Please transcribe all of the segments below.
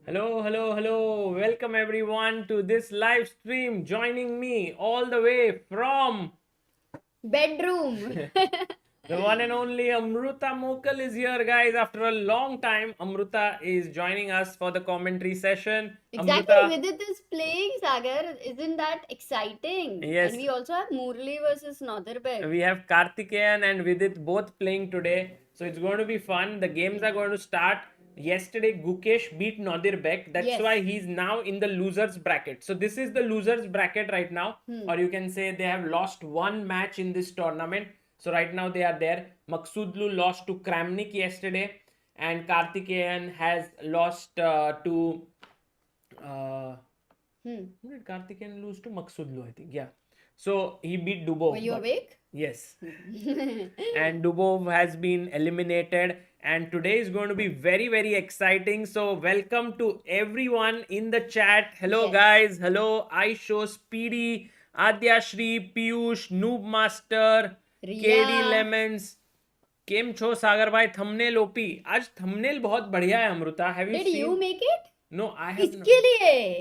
Hello, hello, hello. Welcome everyone to this live stream. Joining me all the way from bedroom. the one and only Amruta Mokal is here, guys. After a long time, Amruta is joining us for the commentary session. Exactly, Amruta, Vidit is playing, Sagar. Isn't that exciting? yes, And we also have Murali versus Nodirbek. we have Karthikeyan and Vidit both playing today. So it's going to be fun. The games are going to start. Yesterday, Gukesh beat Nodirbek. That's Yes. why he's now in the losers bracket. So this is the losers bracket right now. Or you can say they have lost one match in this tournament. So right now they are there. Maksudlu lost to Kramnik yesterday. And Karthikeyan has lost to... Who did Karthikeyan lose to? Maksudlu, I think. Yeah. So he beat Dubov. Were you awake? Yes. And Dubov has been eliminated. And today is going to be very, very exciting. So welcome to everyone in the chat. Hello, Yes. guys. Hello, Aisho, Speedy, Adya Shri, Piyush, Noob Master, Riya. KD Lemons. केम छो सागर भाई thumbnail OP आज thumbnail बहुत बढ़िया है Amrita have you Did you make it? No, I have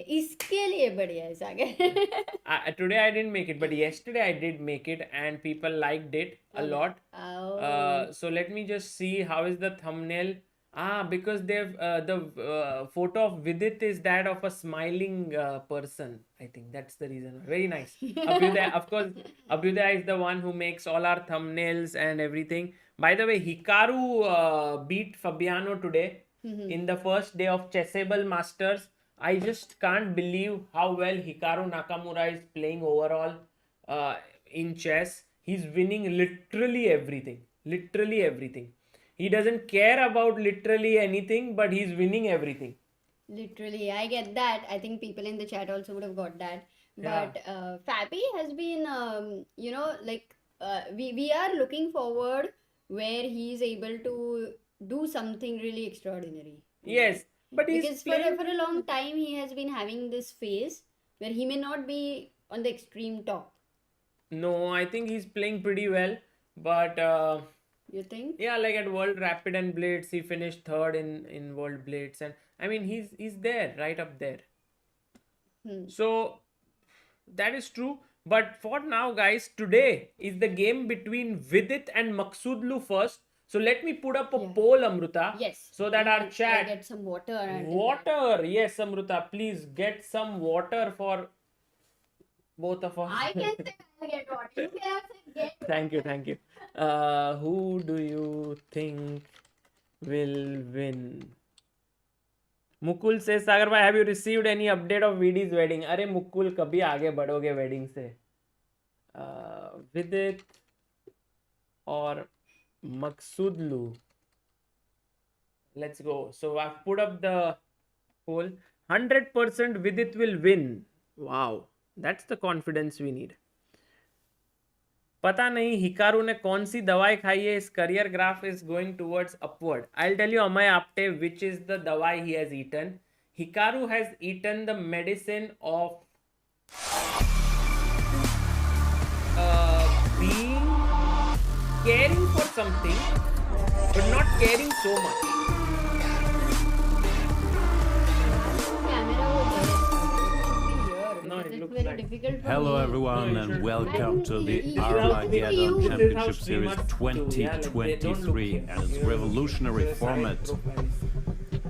इसके लिए बढ़िया है सागर. today I didn't make it, but yesterday I did make it, and people liked it a lot. Oh. So let me just see how is the thumbnail. Because they've the photo of Vidit is that of a smiling person. I think that's the reason. Very nice. Abhyuday, of course, Abhyuday is the one who makes all our thumbnails and everything. By the way, Hikaru beat Fabiano today in the first day of Chessable Masters. I just can't believe how well Hikaru Nakamura is playing overall in chess. He's winning literally everything. Literally everything. He doesn't care about literally anything, but he's winning everything. Literally, I get that. I think people in the chat also would have got that. Yeah. But Fabi has been, we are looking forward where he's able to do something really extraordinary. Yes, but he's Because playing... for a long time he has been having this phase where he may not be on the extreme top. No, I think he's playing pretty well. But You think? yeah, like at World Rapid and Blitz, he finished third in World Blitz, and I mean he's there, right up there. So that is true. But for now, guys, today is the game between Vidit and Maksudlu first. So let me put up a poll, Amruta. Yes. So that our I'll chat... get some water. And Water. Yes, Amruta, please get some water for both of us. I can say I'll get water. You cannot say get water. Thank you, thank you. Who do you think will win? Mukul says, Sagar bhai, have you received any update of VD's wedding? अरे मुकुल कभी आगे बढ़ोगे wedding से? Vidit or Maksudlu? Let's go. So I've put up the poll. 100% Vidit will win. Wow, that's the confidence we need. पता नहीं Hikaru ने कौन सी दवाई खाई है इस career graph is going towards upward I tell you Amay Apte which is the dawai he has eaten Hikaru has eaten the medicine of being caring for something but not caring so much. No, it looks like... difficult for Hello me. everyone No, you and should- welcome to the You should also be Armageddon you. This is how Championship Series streamers do, yeah, like they don't look 2023 here. and its You know, revolutionary the side format. profile.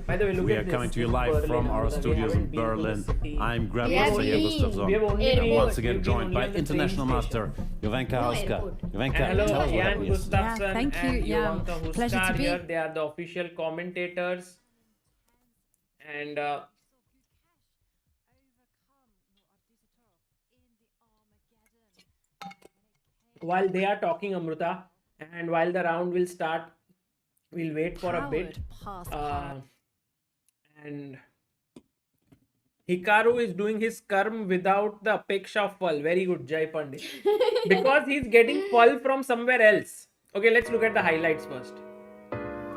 By the way, look We at are this. coming to you This live Berlin, from our Amruta. We studios in haven't been to the Berlin. city. I'm We Grab have Master been. Gustafsson. We have only Airport. And been- once again we've been joined only by on the train International station. Master Jovanka No Hauska. airport. Jovanka, And hello, tell us what Jan happened. Gustafsson Yeah, thank you. and Yeah, Jovanka pleasure Huska to are be- here. They are the official commentators. And while they are talking, Amruta, and while the round will start, we'll wait for a bit. And Hikaru is doing his karm without the apeksha fall. Very good, Jai Pandit. Because he's getting fall from somewhere else. Okay, let's look at the highlights first.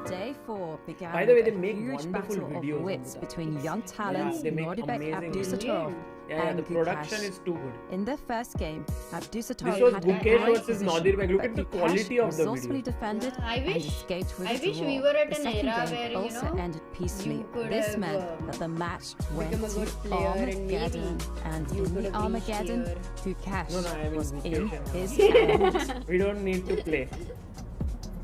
Day 4. began By the way, with they a make huge wonderful battle videos, of wits Amrita. between young Yeah, talents they make Nodirbek amazing videos. Abdusattorov Yeah, and the production Gukesh. is too good. In their first game, Abdusattorov This was had a Gukesh great versus position, Nodirbek. Look but at the Gukesh quality of the resourcefully video. defended Yeah, and escaped with I a wish draw. we were at The an second era game where, also ended peacefully. you could This have, meant that the match went become a to good player and maybe Armageddon, and you in could the have reached Armageddon, here. Gukesh No, I mean was in Gukesh and his all. element. We don't need to play.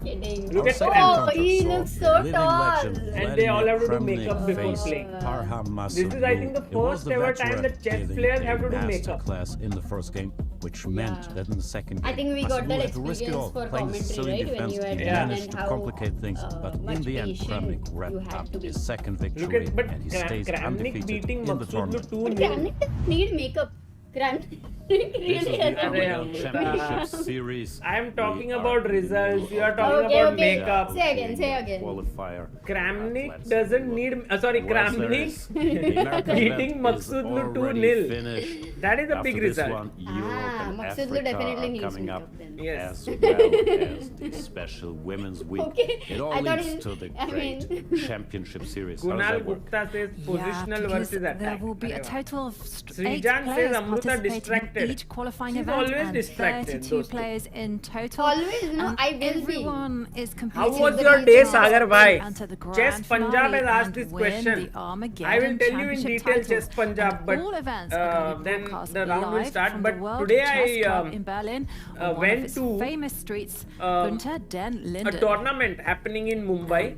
Kidding. Look at Oh, Kramnik. he looks so living tall. legend And they all have to do Kramnik makeup before faced playing. Parham This is, I think, the Maksudlu. It was first ever time veteran that chess giving players a have to do makeup. masterclass in the first game, which meant that in the second game, I think we got Maksudlu that had to risk it all, experience for playing the commentary, silly right? When defense. you had He Yeah. managed to how, complicate things, but much in the end, patience Kramnik you wrapped had up to be. his second Look victory, at, but and he stays Kramnik undefeated beating in the Maksudlu tournament. 2-0. Kramnik doesn't need makeup. Kramnik This really is the has Armageddon Amrita. Championship Series. I am talking We are about results. You are talking Okay, about okay. makeup. Say again, say again. Qualifier. Kramnik Let's doesn't look. need. Sorry, Who else there Kramnik is? The American beating event is Maksudlu already 2-0. finished. That is a After big this result. one, Europe and Maksudlu Africa definitely are needs coming makeup up then. Yes. as well as the special Women's Week. Okay, It all I thought leads it- to the I great mean- championship series. How does Kunal that work? Gupta says positional because versus there attack. will be a Arey wah. total of 8 Srijan says players Amruta participating distracted. in each qualifying She's event always and distracted, 32 dosto. players in total. Always, no, and I will be. everyone is How competing was for your the day, chance Sagar to bhai? enter the grand Chess Punjab finale has asked and this win question. the Armageddon I will tell you in Championship detail title. Chess Punjab, And but all events are going to be then broadcast the round will live start. from But the World today Chess Club I in Berlin on one went of its to famous streets, Gunter den a Linden. tournament happening in Mumbai,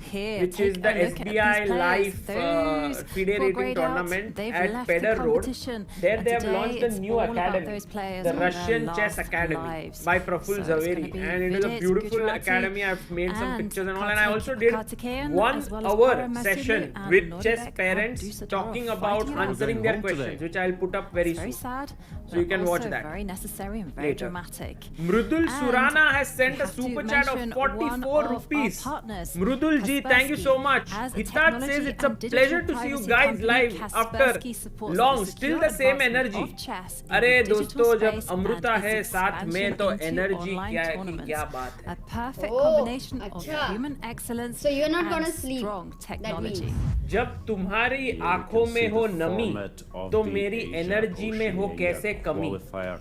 Here, which take is the a look at SBI these players. Live Those FIDE who are rating grayed out, tournament they've at left Pedder the Road. competition. There And they have today launched a it's new all about academy, those players the and their Russian Chess last Academy lives. by Praful So it's gonna Zaveri, be and it is a Vidit, beautiful Gujrathi, academy. I've made some and pictures and all, and I also did Karthikeyan, 1 as well as hour Parham, session Maksudlu, with and chess Nodirbek, parents Abdusattorov talking about fighting it out. answering Going their home questions, today. which I'll put up very It's very soon. sad, So you but can watch also that very necessary and very later. dramatic. Mrudul And Surana has we sent a have to super chat of mention 44 one of our rupees. partners, Mrudul ji, thank you so Kaspersky. much. As a Hitat technology says it's a and digital pleasure to see you privacy guys company, live after Kaspersky supports long. the Still secure the same advancement energy. of chess in अरे the digital दोस्तों जब space Amrita and है its साथ में expansion तो into energy online क्या की tournaments. क्या बात है. A perfect Oh, combination of अच्छा. human excellence So you're not and gonna sleep, strong that technology. means. जब तुम्हारी Here you आंखों can में see हो the नमी format of तो the मेरी Asia एनर्जी में हो Oceania कैसे कमी. qualifier.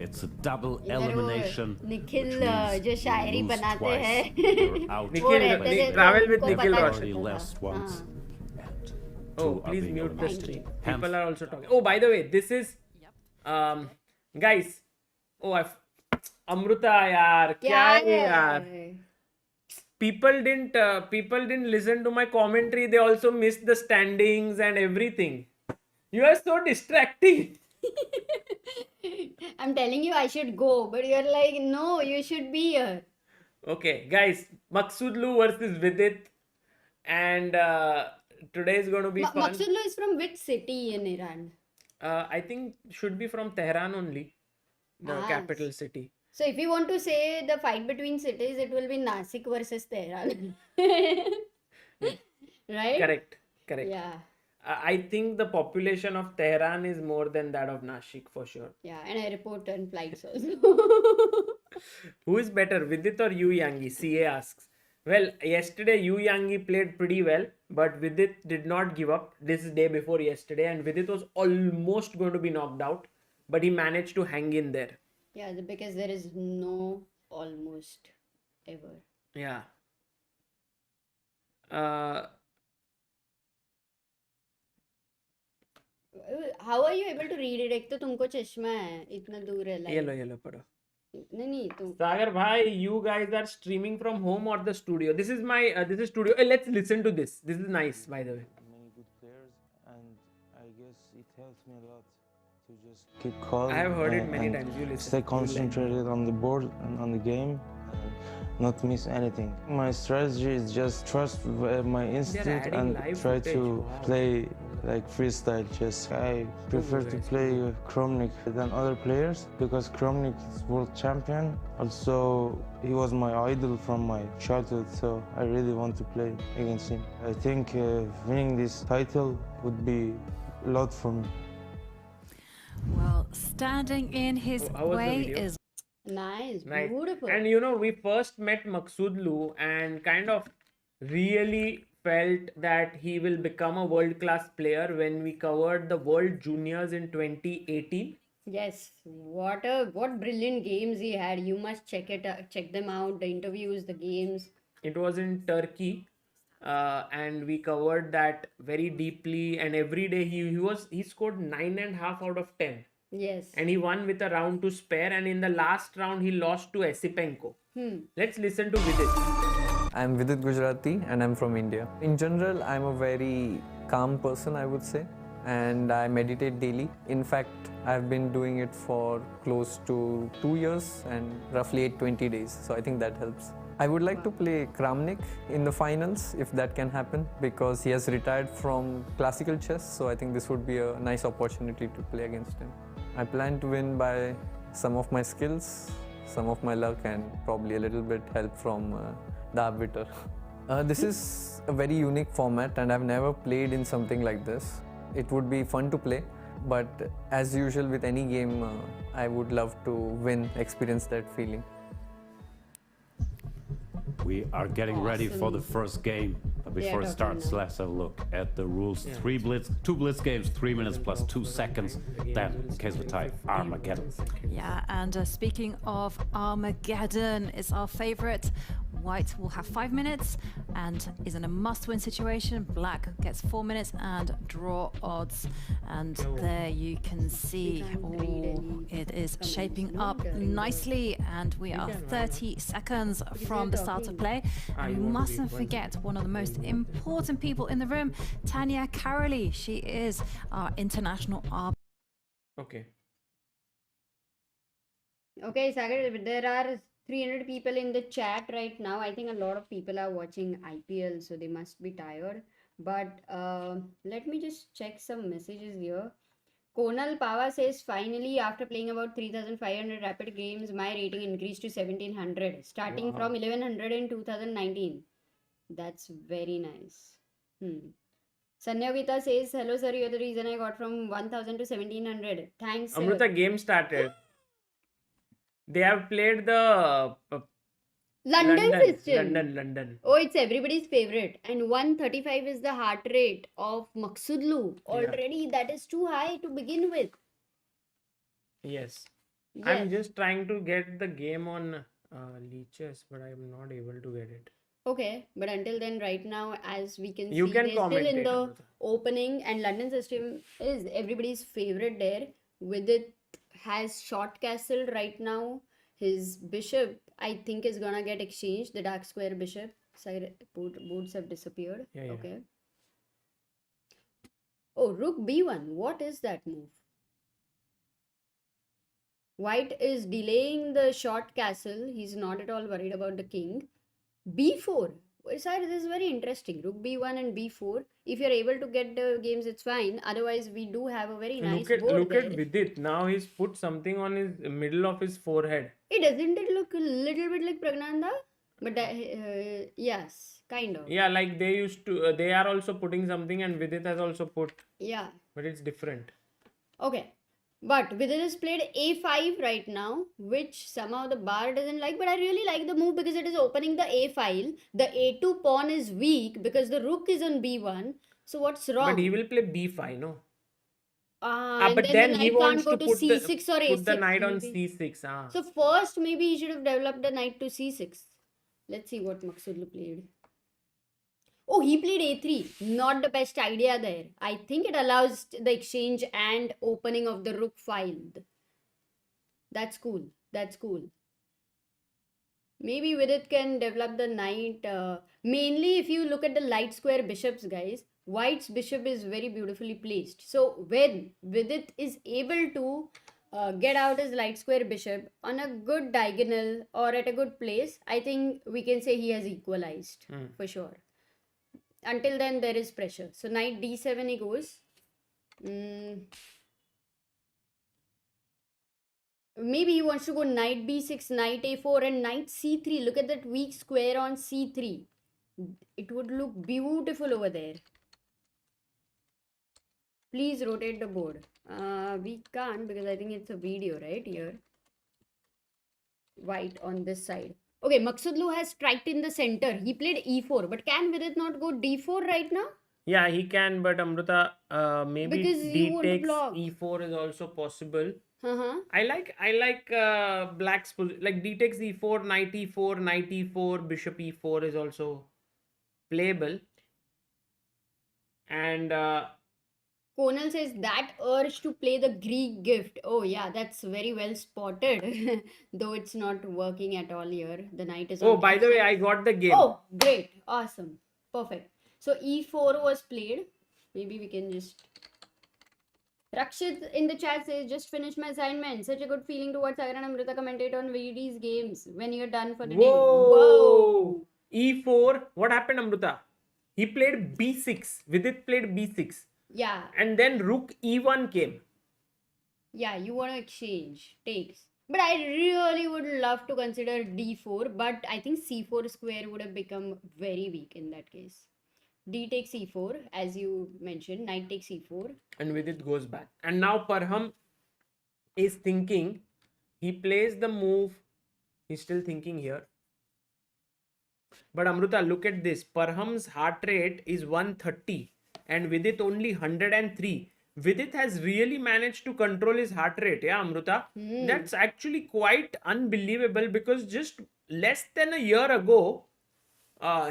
It's a double इधर वो elimination. निखिल which means जो you शायरी lose बनाते twice. हैं You're out निखिल, वो with रहते थे the तो travel with उनको निखिल पता रोशन. already चलता lost था. once. हाँ. And Oh, two are please being mute the eliminated. stream. Hence, People are also talking. Oh, by the way, this is guys. Oh, Amruta यार क्या क्या है यार. है? People didn't listen to my commentary. They also missed the standings and everything. You are so distracting. I'm telling you I should go, but you're like, no, you should be here. Okay, guys, Maksudlu versus Vidit, and today is going to be fun. Maksudlu is from which city in Iran? I think should be from Tehran only, the Ah, capital city. So if you want to say the fight between cities, it will be Nasik versus Tehran. Right? Correct. Yeah. I think the population of Tehran is more than that of Nashik for sure. Yeah, and I report on flights also. Who is better, Vidit or Yu Yangi? CA asks. Well, yesterday Yu Yangi played pretty well, but Vidit did not give up. This is day before yesterday, and Vidit was almost going to be knocked out, but he managed to hang in there. Yeah, because there is no almost ever. Yeah. How are you able to read it? एक तो तुमको चश्मा है इतना दूर है ये light लो पढ़ो. नहीं तुम Sagar bhai, you guys are streaming from home or the studio? This is my this is studio. Let's listen to this. This is nice, by the way. Many good players, and I guess it helps me a lot to just keep calm. I have heard it and- many and times. You listen. Stay You like. concentrated on the board and on the game, and not miss anything. My strategy is just trust my instinct adding and live try footage. to Wow. play like freestyle chess. I prefer to guys, play Kramnik than other players because Kramnik is world champion. Also, he was my idol from my childhood, so I really want to play against him. I think winning this title would be a lot for me. Well, standing in his How was the way video? is nice, Nice. beautiful. And you know, we first met Maksudlu and kind of really felt that he will become a world class player when we covered the World Juniors in 2018. Yes, what brilliant games he had. You must check them out. The interviews, the games. It was in Turkey, and we covered that very deeply. And every day he scored 9.5 out of 10, Yes. and he won with a round to spare. And in the last round, he lost to Esipenko. Let's listen to Vidit. I'm Vidit Gujrathi and I'm from India. In general, I'm a very calm person, I would say, and I meditate daily. In fact, I've been doing it for close to 2 years and roughly 20 days, so I think that helps. I would like to play Kramnik in the finals if that can happen because he has retired from classical chess, so I think this would be a nice opportunity to play against him. I plan to win by some of my skills, some of my luck, and probably a little bit help from the arbiter. This is a very unique format and I've never played in something like this. It would be fun to play, but as usual with any game, I would love to win, experience that feeling. We are getting ready for the first game. But before it Yeah, starts, definitely. let's have a look at the rules. Two blitz games, 3 minutes plus 2 seconds. Then, in case of a tie, Armageddon. Yeah, and speaking of Armageddon, it's our favorite. White will have 5 minutes and is in a must-win situation. Black gets 4 minutes and draw odds. And there you can see, it is shaping up nicely. And we are 30 seconds from the start of play. And we mustn't forget one of the most important people in the room, Tanya Karoli. She is our international arbiter. Okay. Okay, Sagar, there are 300 people in the chat right now. I think a lot of people are watching IPL, so they must be tired. But let me just check some messages here. Konal Pava says, finally, after playing about 3,500 rapid games, my rating increased to 1,700, starting from 1,100 in 2019. That's very nice. Sanyogita says, hello sir, you're the reason I got from 1,000 to 1,700. Thanks. Sir. Amrita, game started. They have played the London system. London. Oh, it's everybody's favorite. And 135 is the heart rate of Maksudlu. Already that is too high to begin with. Yes. Yes. I'm just trying to get the game on leeches, but I'm not able to get it. Okay, but until then, right now, as we can You see, can they're still comment in it, the Amrita. opening, and London system is everybody's favorite there. Vidit has short castle right now. His bishop, I think, is gonna get exchanged. The dark square bishop. Side boards have disappeared. Yeah. Okay. Oh, rook b1. What is that move? White is delaying the short castle. He's not at all worried about the king. b4. Sir, this is very interesting. Rook b1 and b4. If you're able to get the games, it's fine. Otherwise, we do have a very nice board Look there. at Vidit. Now he's put something on his middle of his forehead. Doesn't it look a little bit like Pragnanda? But yes, kind of. Yeah, like they used to. They are also putting something, and Vidit has also put, Yeah. but it's different. Okay. But Vidit has played a5 right now, which somehow the bar doesn't like. But I really like the move because it is opening the a file. The a2 pawn is weak because the rook is on b1. So what's wrong? But he will play b5, no? And But then then the he knight wants can't to go to put the c6 or a6. put the knight on maybe. c6. So first, maybe he should have developed the knight to c6. Let's see what Maksudlu played. Oh, he played a3. Not the best idea there. I think it allows the exchange and opening of the rook file. That's cool. That's cool. Maybe Vidit can develop the knight. Mainly if you look at the light square bishops, guys, White's bishop is very beautifully placed. So when Vidit is able to get out his light square bishop on a good diagonal or at a good place, I think we can say he has equalized for sure. Until then, there is pressure. So knight d7 he goes. Maybe he wants to go knight b6, knight a4 and knight c3. Look at that weak square on c3. It would look beautiful over there. Please rotate the board. We can't because I think it's a video right here. White on this side. Okay, Maksudlu has striked in the center. He played e4, but can Vidit not go d4 right now? Yeah, he can, but Amruta, maybe Because you d want to takes block. e4 is also possible. Uh-huh. I like black's like d takes e4, knight e4, knight e4, bishop e4 is also playable. And Konal says that urge to play the Greek gift. Oh yeah, that's very well spotted. Though it's not working at all here. The knight is oh, on by the way, f6. I got the game. Oh, great. Awesome. Perfect. So e4 was played. Maybe we can just... Rakshit in the chat says, just finished my assignment. Such a good feeling to watch Sagar and Amrita commentate on VD's games when you're done for the day. Whoa! E4. What happened, Amruta? He played b6. Vidit played b6. Yeah. And then rook e1 came. Yeah, you want to exchange. Takes. But I really would love to consider d4. But I think c4 square would have become very weak in that case. D takes e4, as you mentioned. Knight takes e4. And Vidit goes back. And now Parham is thinking. He plays the move. He's still thinking here. But Amruta, look at this. Parham's heart rate is 130 and Vidit only 103. Vidit has really managed to control his heart rate. Yeah, Amruta. That's actually quite unbelievable because just less than a year ago,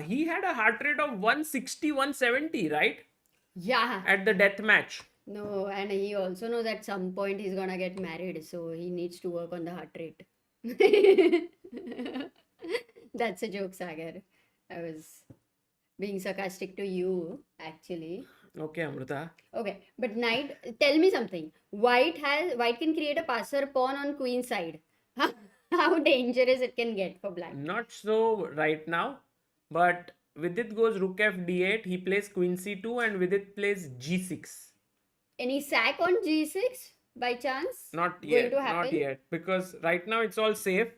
he had a heart rate of 160, 170, right? Yeah. At the death match. No, and he also knows at some point he's gonna get married, so he needs to work on the heart rate. That's a joke, Sagar. I was being sarcastic to you, actually. Okay, Amruta. Okay, but knight, tell me something. White can create a passer pawn on queen side. How dangerous it can get for black. Not so right now, but Vidit goes rook f d8. He plays queen c2 and Vidit plays g6. Any sack on g6 by chance? Not Going yet, to not happen? yet. Because right now it's all safe.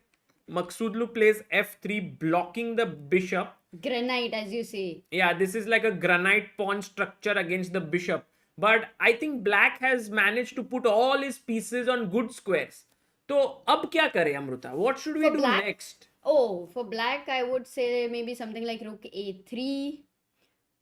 Maksudlu plays f3, blocking the bishop. Granite, as you say. Yeah, this is like a granite pawn structure against the bishop. But I think black has managed to put all his pieces on good squares. So, ab kya kare, Amruta? What should we For do black? next? Oh, for black, I would say maybe something like rook a3.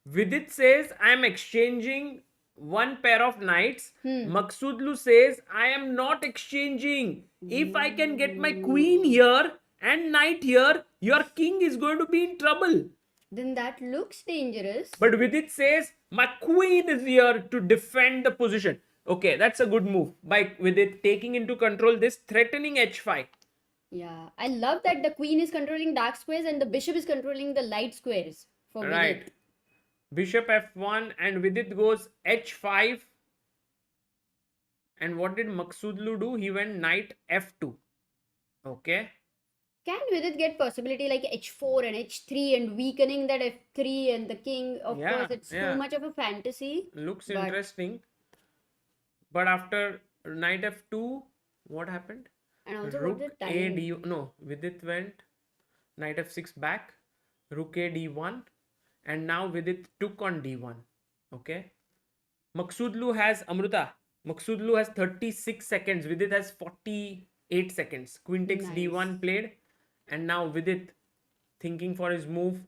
Vidit says, I am exchanging one pair of knights. Hmm. Maksudlu says, I am not exchanging. If I can get my queen here and knight here, your king is going to be in trouble. Then that looks dangerous. But Vidit says, my queen is here to defend the position. Okay, that's a good move by Vidit, taking into control this, threatening h5. Yeah, I love that the queen is controlling dark squares and the bishop is controlling the light squares for Right. Vidit. Bishop f1 and Vidit goes h5. And what did Maksudlu do? He went knight f2. Okay. Can Vidit get possibility like h4 and h3 and weakening that f3 and the king? Of Yeah, course, it's yeah. too much of a fantasy. Looks But- interesting. But after knight f2, what happened? And also, Rook what the a time? d. No, Vidit went knight f6 back, rook a d1, and now Vidit took on d1. Okay. Maksudlu has Amruta. Maksudlu has 36 seconds. Vidit has 48 seconds. Queen takes Nice. d1 played, and now Vidit thinking for his move.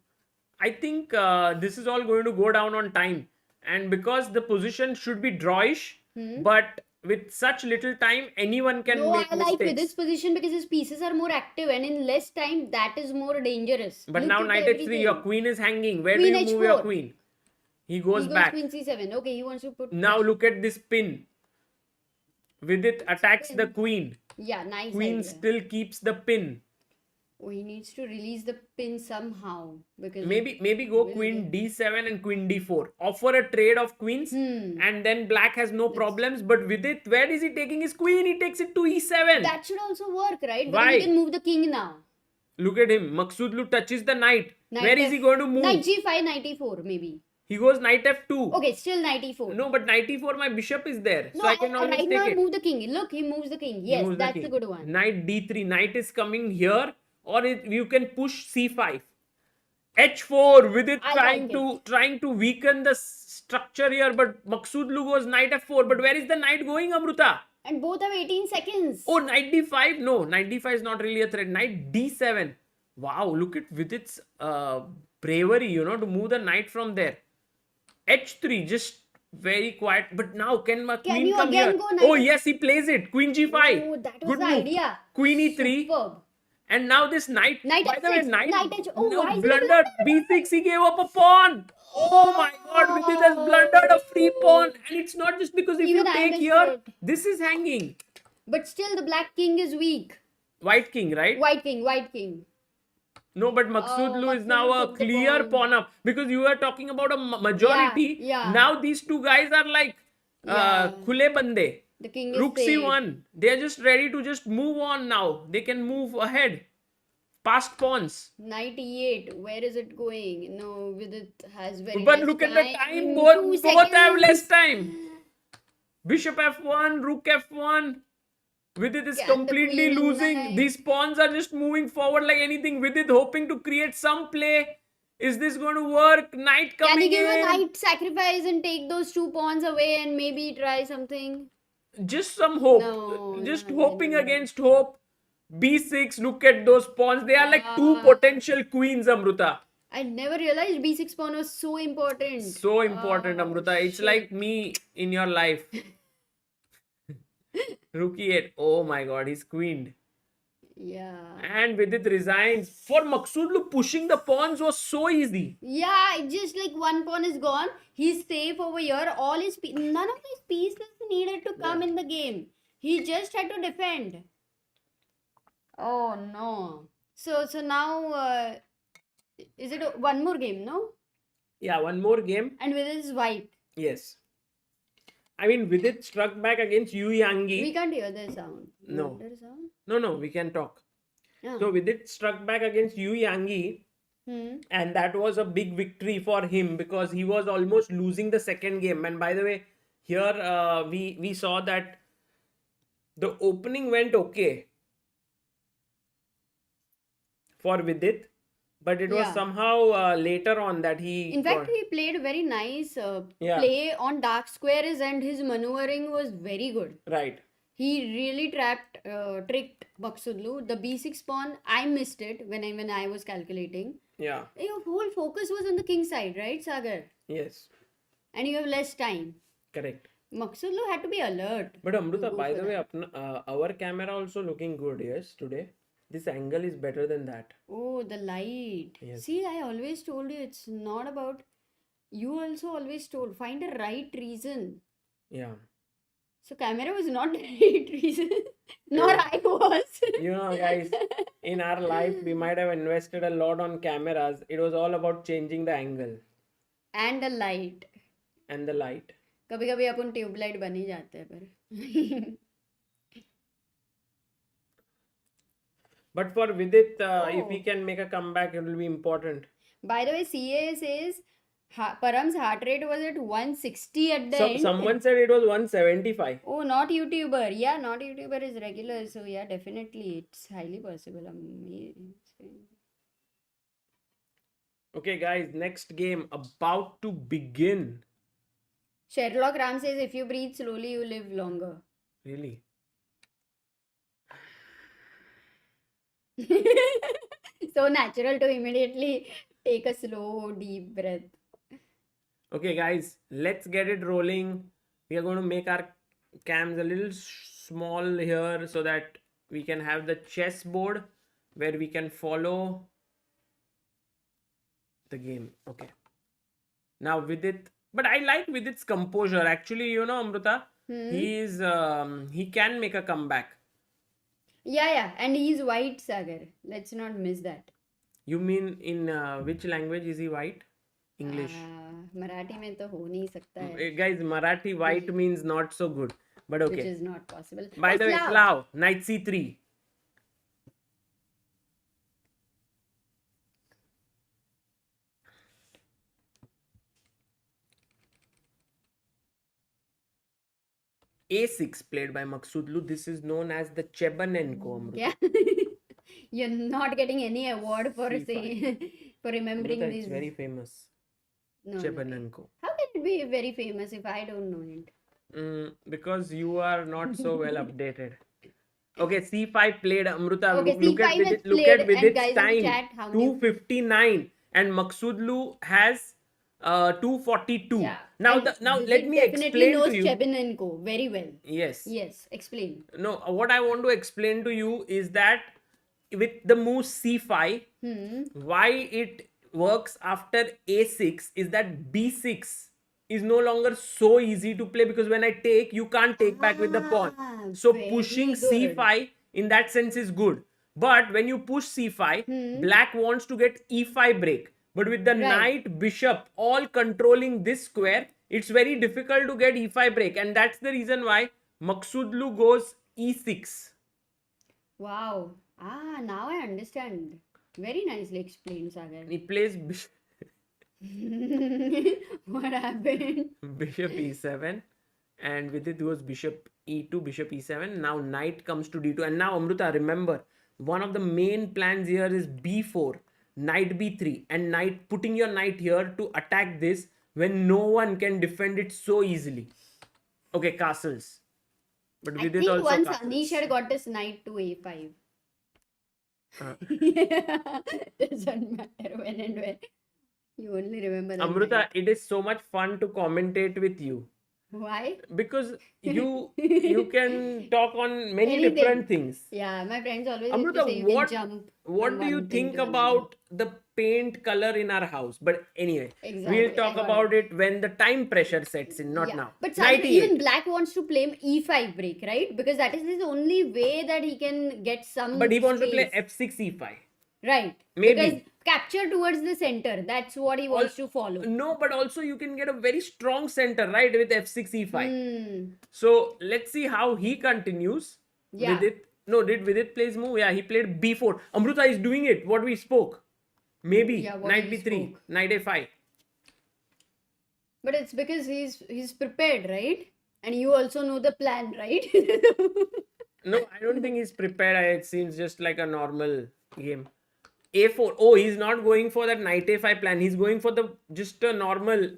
I think this is all going to go down on time, and because the position should be drawish, but with such little time, anyone can No, make I like mistakes. Vidit's position because his pieces are more active and in less time, that is more dangerous. But Look now at knight h3, everything. your queen is hanging. Where Queen do you move your h4. queen? He He goes goes back. queen c7. Okay, he wants to put... Now look at this pin. Vidit attacks the queen. Yeah, nice Queen idea. still keeps the pin. Oh, he needs to release the pin somehow because Maybe go will queen d7 and queen d4. Offer a trade of queens, Hmm. and then black has no problems. But Vidit, where is he taking his queen? He takes it to e7. that should also work, right? Because Why? he can move the king now. Look at him. Maksudlu touches the knight. Knight Where is he going to move? Knight g5, knight e4 maybe. He goes knight f2. Okay, still knight e4. No, but knight e4, my bishop is there. No, so I can always right take now it. move the king. Look, he moves the king. He Yes, moves the that's king. a good one. Knight d3. Knight is coming here, or you can push c5. h4 with it I trying to weaken the structure here, but Maksudlu goes knight f4. But where is the knight going, Amruta? And both have 18 seconds. Oh, knight d5. No, knight d5 is not really a threat. Knight d7. Wow, look at Vidit's bravery, to move the knight from there. H3, just very quiet. But now, can my Can queen you come again here? go Oh, knight? yes, he plays it. Queen G5. Oh, that was Good the move. idea. Queen E3. Superb. And now this knight. Knight By the way, H6. knight. Knight H. Oh, No, why is it blundered. B6, he gave up a pawn. Oh my god, Vidit has blundered a free pawn. And it's not just because if Even you I take missed here, it. this is hanging. But still, the black king is weak. White king, right? White king, white king. No, but Maksudlu is now Maksudlu a took the clear pawn. pawn up because you were talking about a majority. Yeah. Now these two guys are like Yeah. khule bande. The king is Rook safe. C1. They are just ready to just move on now. They can move ahead. Past pawns. Knight E8. Where is it going? No, Vidit has very But less look at the time. in Both 2 have less seconds. time. Bishop F1, Rook F1. Vidit is Can the completely queen and losing. knight- These pawns are just moving forward like anything. Vidit hoping to create some play. Is this going to work? Knight Can coming he give in. a knight sacrifice and take those 2 pawns away and maybe try something? Just some hope. No, Just no, hoping no. against hope. B6, look at those pawns. They are like two Ah. potential queens, Amruta. I never realized B6 pawn was so important. So important, Oh, Amruta. It's shit. like me in your life. Rook E8. Oh my god, he's queened. Yeah. And Vidit resigns. For Maksudlu, pushing the pawns was so easy. Yeah, it's just like one pawn is gone. He's safe over here. All his none of his pieces needed to come in the game. He just had to defend. Oh no. So now is it one more game, no? Yeah, one more game. And with his white. Yes. I mean, Vidit struck back against Yu Yangi. We can't hear the sound. No. There is sound? No, we can talk. Yeah. So Vidit struck back against Yu Yangi. And that was a big victory for him because he was almost losing the second game. And by the way, here we saw that the opening went okay for Vidit, but it was Yeah. somehow later on that he In fact, got- he played a very nice Yeah. play on dark squares and his maneuvering was very good. right. He really tricked Maksudlu. The B6 pawn, I missed it when I was calculating. Yeah. Your whole focus was on the king side, right, Sagar? Yes. And you have less time. Correct. Maksudlu had to be alert. But Amruta, go by for the way, our camera also looking good. Yes, today. This angle is better than that. Oh, the light. Yes. See, I always told you it's not about. You also always told find a right reason. Yeah. So camera was not the right reason. Nor I was. Guys, in our life, we might have invested a lot on cameras. It was all about changing the angle And the light. and the light. कभी कभी अपन tubelight बन ही जाते हैं पर But for Vidit, if Oh. he can make a comeback, it will be important. By the way, CA says Parham's heart rate was at 160 at the So, end. someone said it was 175. Oh, not YouTuber. Yeah, not YouTuber is regular. So yeah, definitely it's highly possible. Okay, guys, next game about to begin. Sherlock Ram says if you breathe slowly, you live longer. Really? So natural to immediately take a slow, deep breath. Okay, guys, let's get it rolling. We are going to make our cams a little small here so that we can have the chessboard where we can follow the game. Okay. Now Vidit, but I like Vidit's composure. Actually, Amruta, he can make a comeback. Yeah, and he's white, Sagar. Let's not miss that. You mean in which language is he white? English. Marathi में तो हो नहीं सकता है. Guys, Marathi white means not so good. But Which okay. is not possible. By Oh, the way, Slav. Slav, knight c3. A6 played by Maksudlu. This is known as the Chebanenko. Amruta. Yeah. You're not getting any award for C5. for remembering Amruta, these. it's very famous. No, no. Chebanenko. How can it be very famous if I don't know it? Because you are not so well updated. Okay, c5 played Amruta. Okay, Look at C5 has Vidit, look played, at and Vidit's guys in the time. chat, how many? 259 and Maksudlu has 242. Yeah. Now and now Vidit let me definitely explain knows to you. Chebanenko very well. Yes. Yes, explain. No, what I want to explain to you is that with the move c5, why it works after a6 is that b6 is no longer so easy to play, because when I take, you can't take back with the pawn. So very pushing good. c5 in that sense is good. But when you push c5, black wants to get e5 break. But with the knight, bishop all controlling this square, it's very difficult to get e5 break. And that's the reason why Maksudlu goes e6. Wow. Now I understand. Very nicely explained, Sagar. He plays What happened? bishop e7, and with it goes bishop e2, bishop e7. Now knight comes to d2, and now Amruta, remember, one of the main plans here is b4, knight b3, and knight, putting your knight here to attack this when no one can defend it so easily. Okay, castles. But I with it think also once castles. Anish had got his knight to a5. Doesn't matter when and where. You only remember the Amruta, knight. it is so much fun to commentate with you, Why? because you can talk on many Anything. different things. Yeah, my friends always used Amruta, to say you can jump. what from do you one thing think to another. about the paint color in our house? But anyway, Exactly, we'll talk I got about it when the time pressure sets in, not Yeah. now. But Sagar, 98. even black wants to play e5 break, right? Because that is his only way that he can get some But he wants to play space. f6 e5. Right. Maybe. Because capture towards the center. That's what he wants to follow. No, but also you can get a very strong center, right, with f6 e5. Hmm. So let's see how he continues. Yeah. Vidit. No, did Vidit play his move? Yeah, he played b4. Amruta is doing it. What we spoke. Maybe Yeah, what knight we b3, spoke. knight a5. But it's because he's prepared, right? And you also know the plan, right? No, I don't think he's prepared. It seems just like a normal game. A4. Oh, he's not going for that knight a5 plan. He's going for the just a normal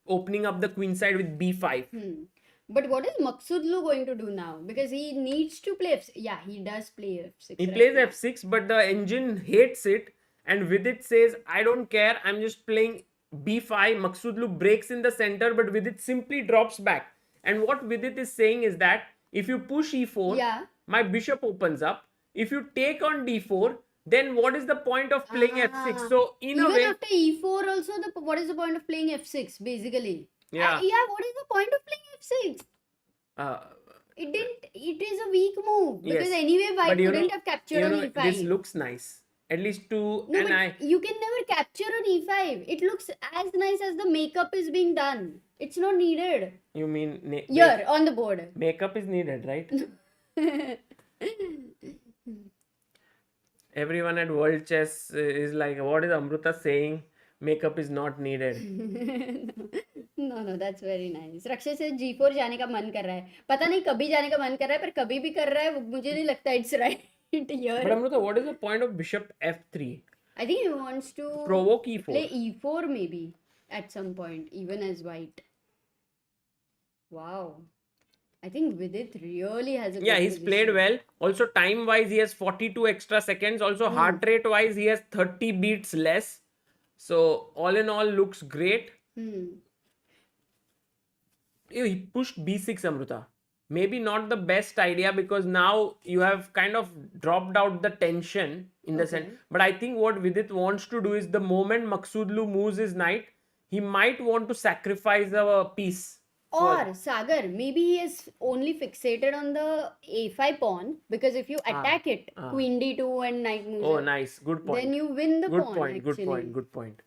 opening up the queen side with b5. But what is Maksudlu going to do now? Because he needs to play f6. Yeah, he does play f6. He right plays now. f6, but the engine hates it. And Vidit says, I don't care. I'm just playing b5. Maksudlu breaks in the center, but Vidit simply drops back. And what Vidit is saying is that if you push e4, Yeah. my bishop opens up. If you take on d4, then what is the point of playing f6? So in Even a way, after e4 also, what is the point of playing f6 basically? Yeah. Yeah, what is the point of playing f6? It is a weak move. Because Yes. anyway, white but couldn't have captured on e5. this looks nice. At least to No, and but you can never capture on e5. It looks as nice as the makeup is being done. It's not needed. you mean Here, on the board. makeup is needed, right? Everyone at World Chess is like, what is Amruta saying? Makeup is not needed. No, that's very nice. रक्षे से g4 जाने का मन कर रहा है. पता नहीं कभी जाने का मन कर रहा है, पर कभी भी कर रहा है, मुझे नहीं लगता it's right here. But Amruta, what is the point of bishop f3? I think he wants to Provoke e4. play e4 maybe at some point, even as white. Wow. I think Vidit really has a Yeah, good he's played position. well. Also, time-wise, he has 42 extra seconds. Also, heart rate-wise, he has 30 beats less. So, all in all, looks great. He pushed b6, Amruta. Maybe not the best idea, because now you have kind of dropped out the tension in the sense. But I think what Vidit wants to do is the moment Maksudlu moves his knight, he might want to sacrifice a piece. Or Sagar, maybe he is only fixated on the a5 pawn, because if you attack it, queen d2 and knight moves Oh, up, nice. Good point. then you win the Good pawn point. actually. Good point. Good point.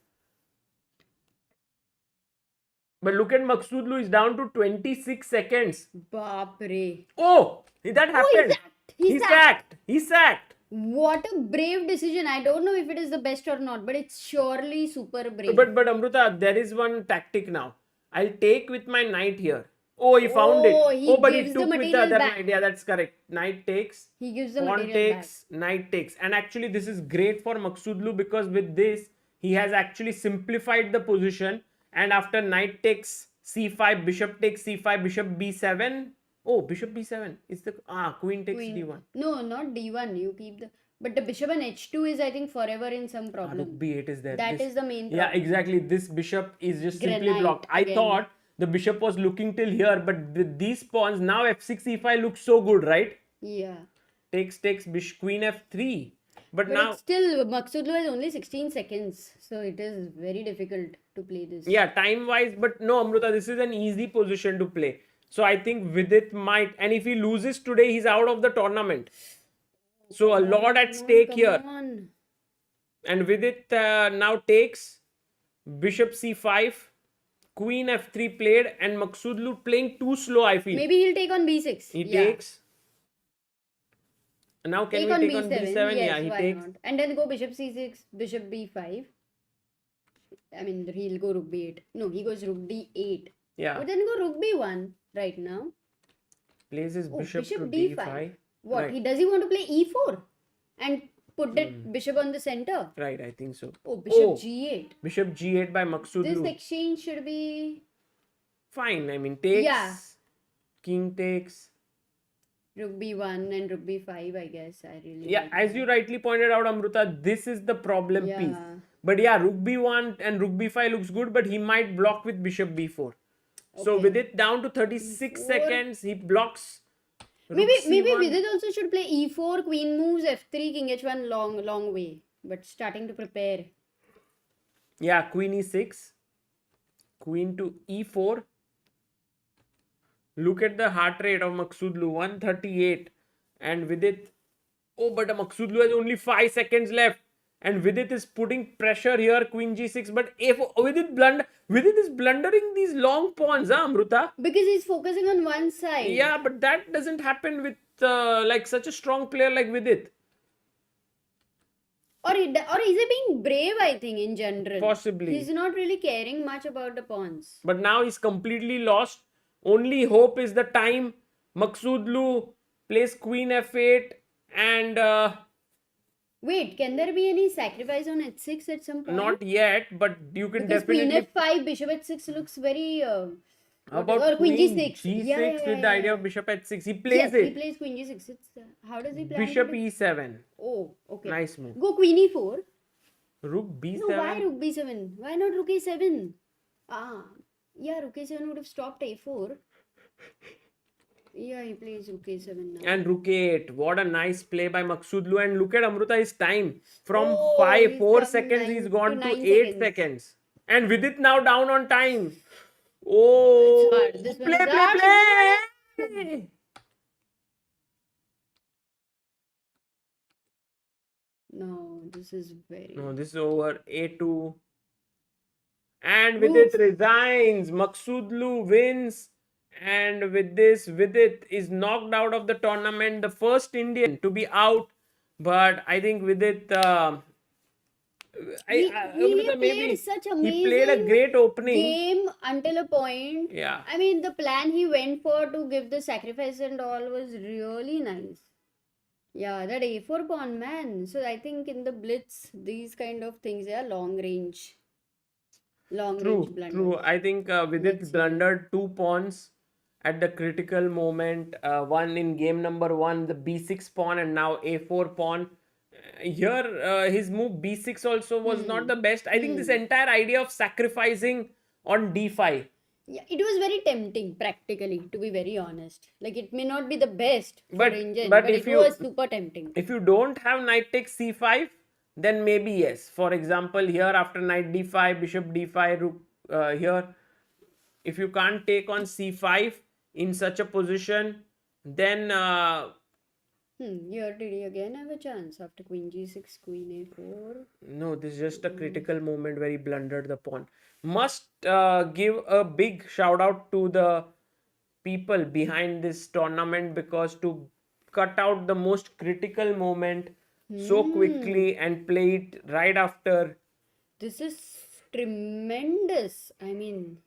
But look at Maksudlu is down to 26 seconds. Baapre. Oh, that happened. He sacked. sacked. He sacked. What a brave decision. I don't know if it is the best or not, but it's surely super brave. But Amruta, there is one tactic now. I'll take with my knight here. Oh, he found it. Oh, he Oh, but he gives the took with the material other back. knight. Yeah, that's correct. Knight takes. He gives the Pawn material takes. Knight takes. And actually, this is great for Maksudlu, because with this, he has actually simplified the position. And after knight takes c5, bishop takes c5, bishop b7. Oh, bishop b7 is the queen takes Queen. d1. No, not d1. You keep the. But the bishop and h2 is, I think, forever in some Rook problem. b8 is there. That This- is the main Yeah, problem. exactly. This bishop is just simply Granite blocked. I again. thought the bishop was looking till here, but with these pawns now f6 e5 looks so good, right? Yeah. Takes queen f3. But But now, it's still, Maksudlu has only 16 seconds. So it is very difficult to play this. yeah, time wise, but no, Amruta, this is an easy position to play. So I think Vidit might, and if he loses today, he's out of the tournament. So a lot at stake Come here. on. And Vidit now takes bishop c5, queen f3 played, and Maksudlu playing too slow, I feel. Maybe he'll take on b6. He yeah. takes. Now can Take we on take b7. on b7? Yes, Yeah, he why takes. not? And then go bishop c6, bishop b5. I mean, he'll go rook b8. No, he goes rook d8. Yeah, But then go rook b1 right now. plays his Oh, bishop to d5. d5. What? Right. Does he want to play e4? And put that bishop on the center? Right, I think so. Oh, bishop Oh, g8. Bishop g8 by This Maksudlu. exchange should be Fine, I mean, takes. Yeah. King takes. rook b1 and rook b5, I guess. I really Yeah, like as that. you rightly pointed out, Amruta, this is the problem piece. Yeah. But yeah, rook b1 and rook b5 looks good, but he might block with bishop b4. So Okay. with it down to 36 E4. seconds, he blocks. rook Maybe c1. Vidit also should play e4, queen moves, f3, king h1, long way. But starting to prepare. Yeah, queen e6. Queen to e4. Look at the heart rate of Maksudlu, 138. And Vidit, oh, but Maksudlu has only 5 seconds left. And Vidit is putting pressure here, queen g6. But Vidit is blundering these long pawns, huh, Amruta? Because he's focusing on one side. Yeah, but that doesn't happen with like such a strong player like Vidit. Or is he being brave, I think, in general? Possibly. He's not really caring much about the pawns. But now he's completely lost. Only hope is the time. Maksudlu plays queen f8 and Wait, can there be any sacrifice on h6 at some point? not yet, but you can Because queen definitely. f5, bishop h6 looks very... How about or queen g6. G6 Yeah, with the yeah. idea of bishop h6. He plays Yes, it. he plays queen g6. How does he play? Bishop e7. Oh, okay. Nice move. Go queen e4. Rook b7. No, why rook b7? Why not rook a7? Yeah, rook a7 would have stopped a4. Yeah, he plays rook a7 now. And rook a8. What a nice play by Maksudlu. And look at Amruta, his time. From Oh, he's 4 come seconds, he's 9 gone to to 9 8 seconds. seconds. And Vidit now down on time. Oh, It's hard. This one play, is play, hard. play. No, this is very... No, this is over. A2. And Vidit resigns. Maksudlu wins. And with this, Vidit is knocked out of the tournament. The first Indian to be out. But I think Vidit... He Amrita, played such he played a amazing great opening. game until a point. Yeah. I mean, the plan he went for to give the sacrifice and all was really nice. Yeah, that a4 pawn, man. So I think in the blitz, these kind of things, they are long range. Long range blunders. True. I think Vidit Let's see. blundered 2 pawns at the critical moment. One in game number 1, the b6 pawn, and now a4 pawn. Here, his move b6 also was not the best. I think this entire idea of sacrificing on d5. Yeah, it was very tempting, practically, to be very honest. Like, it may not be the best for But- Indian, but but if it you- was super tempting. If you don't have knight takes c5, then maybe yes. For example, here after knight d5, bishop d5, rook here. If you can't take on c5 in such a position, then Here did he again have a chance after queen g6, queen a4? no, this is just a critical moment where he blundered the pawn. Must give a big shout out to the people behind this tournament, because to cut out the most critical moment so quickly and play it right after. This is tremendous. I mean,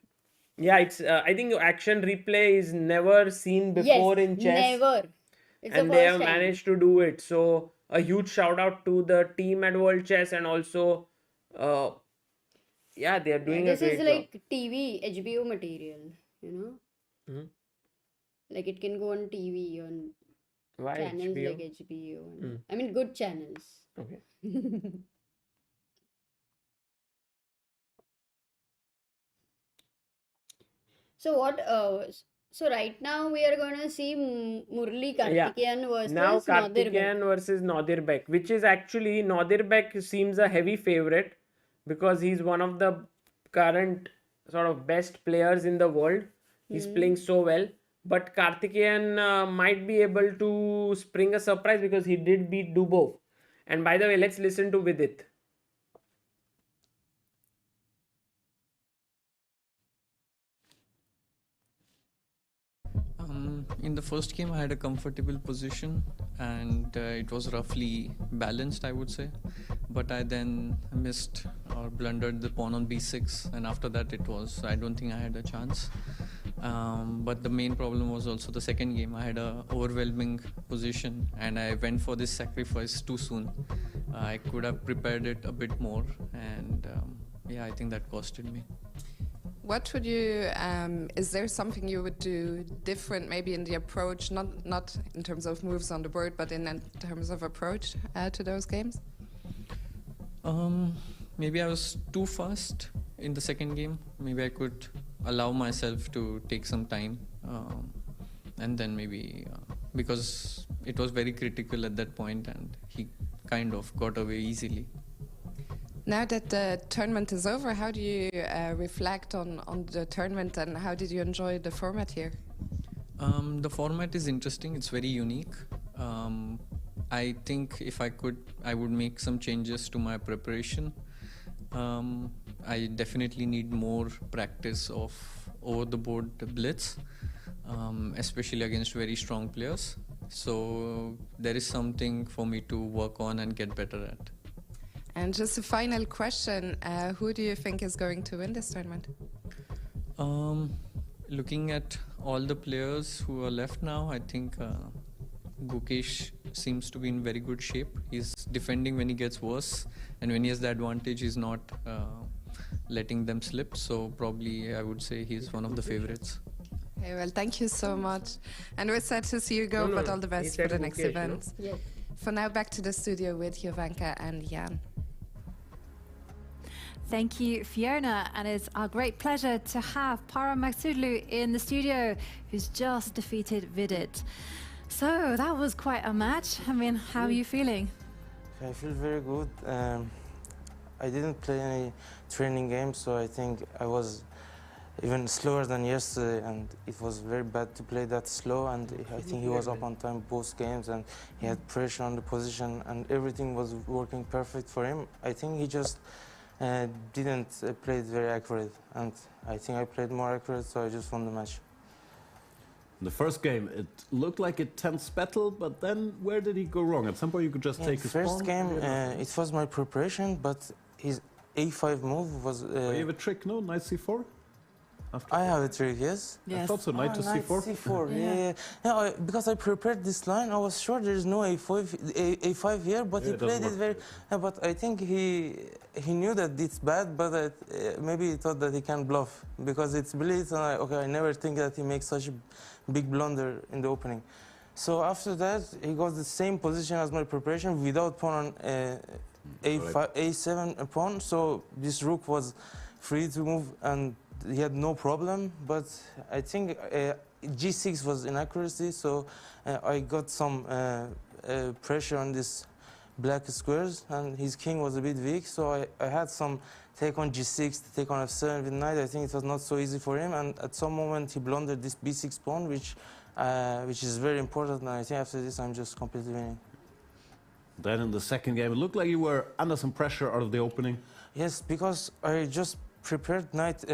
Yeah, it's. I think action replay is never seen before yes, in chess, never. It's and the they first have time. managed to do it. So a huge shout out to the team at World Chess, and also, yeah, they are doing a This great is job. like TV, HBO material, you know? Like it can go on TV, on Why channels HBO? like HBO. And, I mean, good channels. Okay. So what? So right now we are gonna see Murali Yeah. Karthikeyan versus Now Nodirbek. Karthikeyan versus Nodirbek, which is actually Nodirbek seems a heavy favorite because he's one of the current sort of best players in the world. He's playing so well. But Karthikeyan might be able to spring a surprise because he did beat Dubov. And by the way, let's listen to Vidit. In the first game, I had a comfortable position and it was roughly balanced, I would say. But I then missed or blundered the pawn on b6, and after that, I don't think I had a chance. But the main problem was also the second game. I had a overwhelming position and I went for this sacrifice too soon. I could have prepared it a bit more, and I think that costed me. What would you, is there something you would do different maybe in the approach, not in terms of moves on the board, but in terms of approach to those games? Maybe I was too fast in the second game. Maybe I could allow myself to take some time, and then maybe because it was very critical at that point and he kind of got away easily. Now that the tournament is over, how do you reflect on the tournament, and how did you enjoy the format here? The format is interesting. It's very unique. I think if I could, I would make some changes to my preparation. I definitely need more practice of over-the-board blitz, especially against very strong players. So there is something for me to work on and get better at. And just a final question, who do you think is going to win this tournament? Looking at all the players who are left now, I think Gukesh seems to be in very good shape. He's defending when he gets worse, and when he has the advantage, he's not letting them slip. So probably I would say he's one of the favorites. Okay, well, thank you so much. And we're sad to see you go, but all the he best for said the next Gukesh, event. Yes. For now, back to the studio with Jovanka and Jan. Thank you, Fiona, and it's our great pleasure to have Parham Maksudlu in the studio, who's just defeated Vidit. So that was quite a match. I mean, how are you feeling? I feel very good. I didn't play any training games, so I think I was even slower than yesterday, and it was very bad to play that slow, and I think he was up on time both games, and he had pressure on the position, and everything was working perfect for him. I think he just didn't play it very accurate, and I think I played more accurate, so I just won the match. In the first game, it looked like a tense battle, but then where did he go wrong? At some point, you could just take his first pawn. game, it was my preparation, but his a5 move was... Oh, you have a trick, no? Knight c4? I have a trick, yes. I thought so, knight to Knight c4. c4, yeah. No, because I prepared this line, I was sure there is no a5 here, but Yeah, he it played doesn't it very... work. but I think he knew that it's bad, but maybe he thought that he can bluff, because it's blitz, and I never think that he makes such a big blunder in the opening. So after that, he got the same position as my preparation without pawn on a5, a7 pawn, so this rook was free to move, and he had no problem, but I think g6 was inaccuracy, so I got some pressure on this black squares, and his king was a bit weak, so I had some take on g6, take on f7 with knight. I think it was not so easy for him, and at some moment he blundered this b6 pawn, which is very important, and I think after this I'm just completely winning. Then in the second game, it looked like you were under some pressure out of the opening. Yes, because I just prepared knight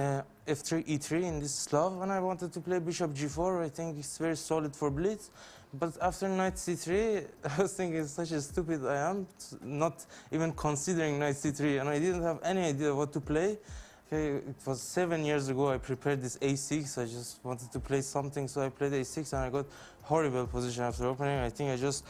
f3, e3 in this Slav, and I wanted to play bishop g4. I think it's very solid for blitz. But after knight c3, I was thinking such a stupid I am, not even considering knight c3, and I didn't have any idea what to play. Okay, it was 7 years ago I prepared this a6. I just wanted to play something, so I played a6, and I got horrible position after opening. I think I just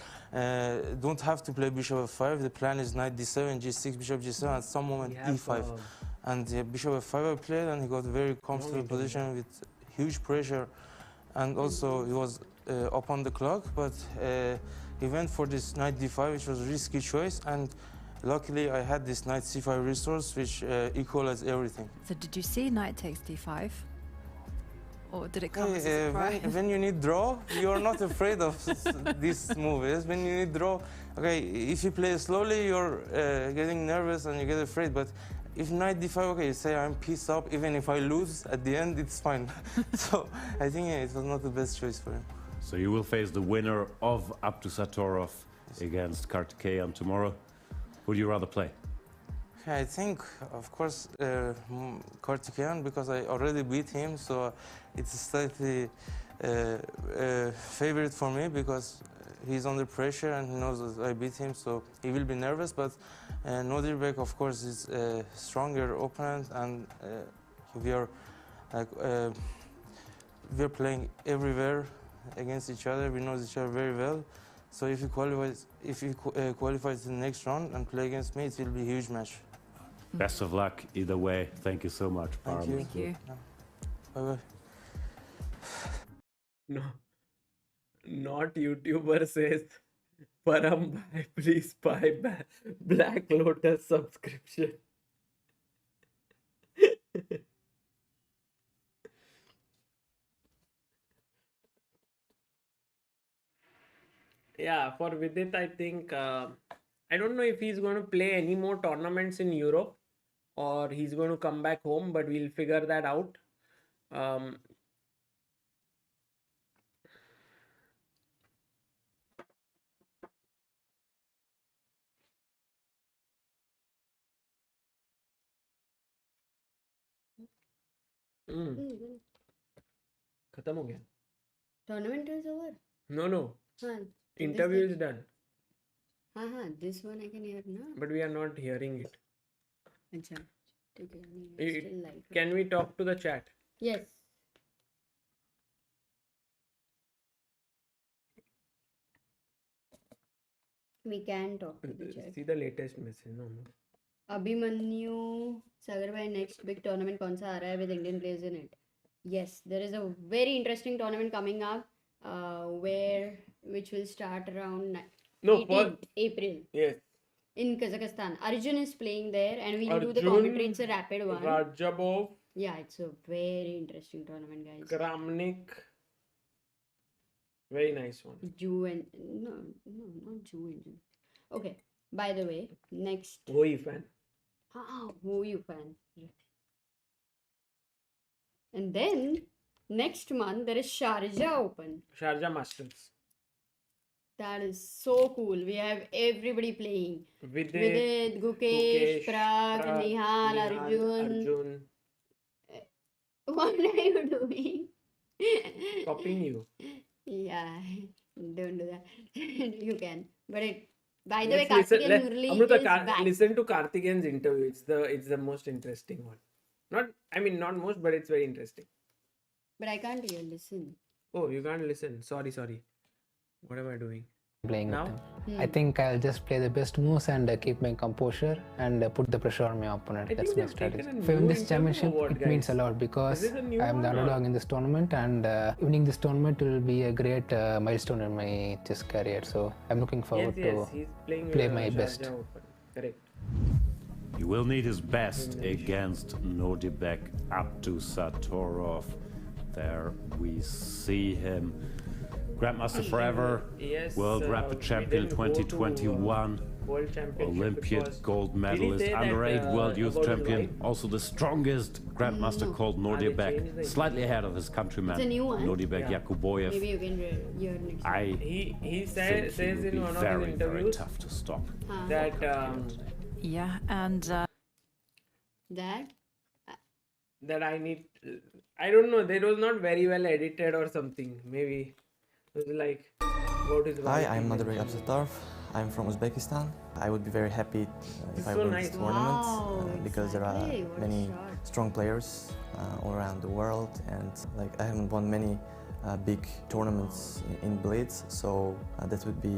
don't have to play bishop f5. The plan is knight d7, g6, bishop g7, at some moment e5. And bishop f5 I played, and he got a very comfortable position with huge pressure and also he was up on the clock, but he went for this knight d5, which was a risky choice, and luckily I had this knight c5 resource, which equalized everything. So did you see knight takes d5? Or did it come as a Hey, surprise? when you need draw, you are not afraid of these moves. When you need draw, okay, if you play slowly, you're getting nervous and you get afraid. But if knight d5, okay, you say I'm pieced up. Even if I lose at the end, it's fine. So I think it was not the best choice for him. So you will face the winner of Abdusattorov against Karthikeyan tomorrow. Who do you rather play? I think, of course, Karthikeyan, because I already beat him, so it's slightly favorite for me because he's under pressure and he knows that I beat him, so he will be nervous. But Nodirbek, of course, is a stronger opponent, and we are playing everywhere against each other. We know each other very well. So if he qualifies to the next round and play against me, it will be a huge match. Best of luck either way. Thank you so much, Parham. Thank you. Thank you. Bye-bye. No, not YouTuber says, Parham, please buy Black Lotus subscription. Yeah, for Vidit, I think I don't know if he's going to play any more tournaments in Europe or he's going to come back home, but we'll figure that out. Um, खत्म हो गया. Tournament is over. No. हाँ, Interview is done, हाँ, this one I can hear ना. but we are not hearing it. अच्छा, ठीक है, नहीं, still live. Can we talk to the chat? Yes. We can talk to the chat. See the latest message. No. Abhimanyu Sagar bhai, next big tournament कौन सा आ रहा है with Indian players in it? Yes, there is a very interesting tournament coming up, which will start around No, 18th April Yes. in Kazakhstan. Arjun is playing there, and we'll do the Arjun commentary. It's a rapid one. Rajabov, Yeah, it's a very interesting tournament, guys. Kramnik. Very nice one. No, not Jew engine. Okay. By the way, next. Hoi fan. Who you fan? And then next month there is Sharjah Open. Sharjah Masters. That is so cool. We have everybody playing. Vidit, Gukesh, Prag, Nihal, Arjun. What are you doing? Copying you. Yeah, don't do that. You can. But by the way, Let's listen- Karthikeyan Murali Amruta, is back. listen to Karthikeyan's interview. It's the most interesting one. Not most, but it's very interesting. But I can't hear. Listen. Oh, you can't listen. Sorry. What am I doing? Playing Now? with him. I think I'll just play the best moves and keep my composure and put the pressure on my opponent. I That's think my they've taken strategy. a If I win new this interview championship, award, it means a guys. lot because Is it a new I am the one or- underdog in this tournament, and winning this tournament will be a great milestone in my chess career. So I'm looking forward Yes, to he's playing play my Sharjah best. Open. Correct. He will need his best against Nodirbek Abdusattorov. There we see him. Grandmaster forever, Yes, World Rapid we Champion didn't go to, 2021, World Championship Olympiad because- gold Did he medalist, say that, under-8 World Youth about his Champion, wife? also the strongest Grandmaster called changed Nodirbek, the slightly ahead of his countryman, It's a new one? Nodirbek Yeah. Yakuboyev. Maybe you can hear next. I He think says he will in be one of his very, very interviews tough to stop. that Yeah, and That I don't know, that was not very well edited or something. Maybe it was like about his Hi, wife I'm and Nodirbek everything. Abdusattorov. I'm from Uzbekistan. I would be very happy if I So win nice. this tournament Wow, because there are exactly. What a many shot. strong players all around the world, and like I haven't won many big tournaments in blitz, so that would be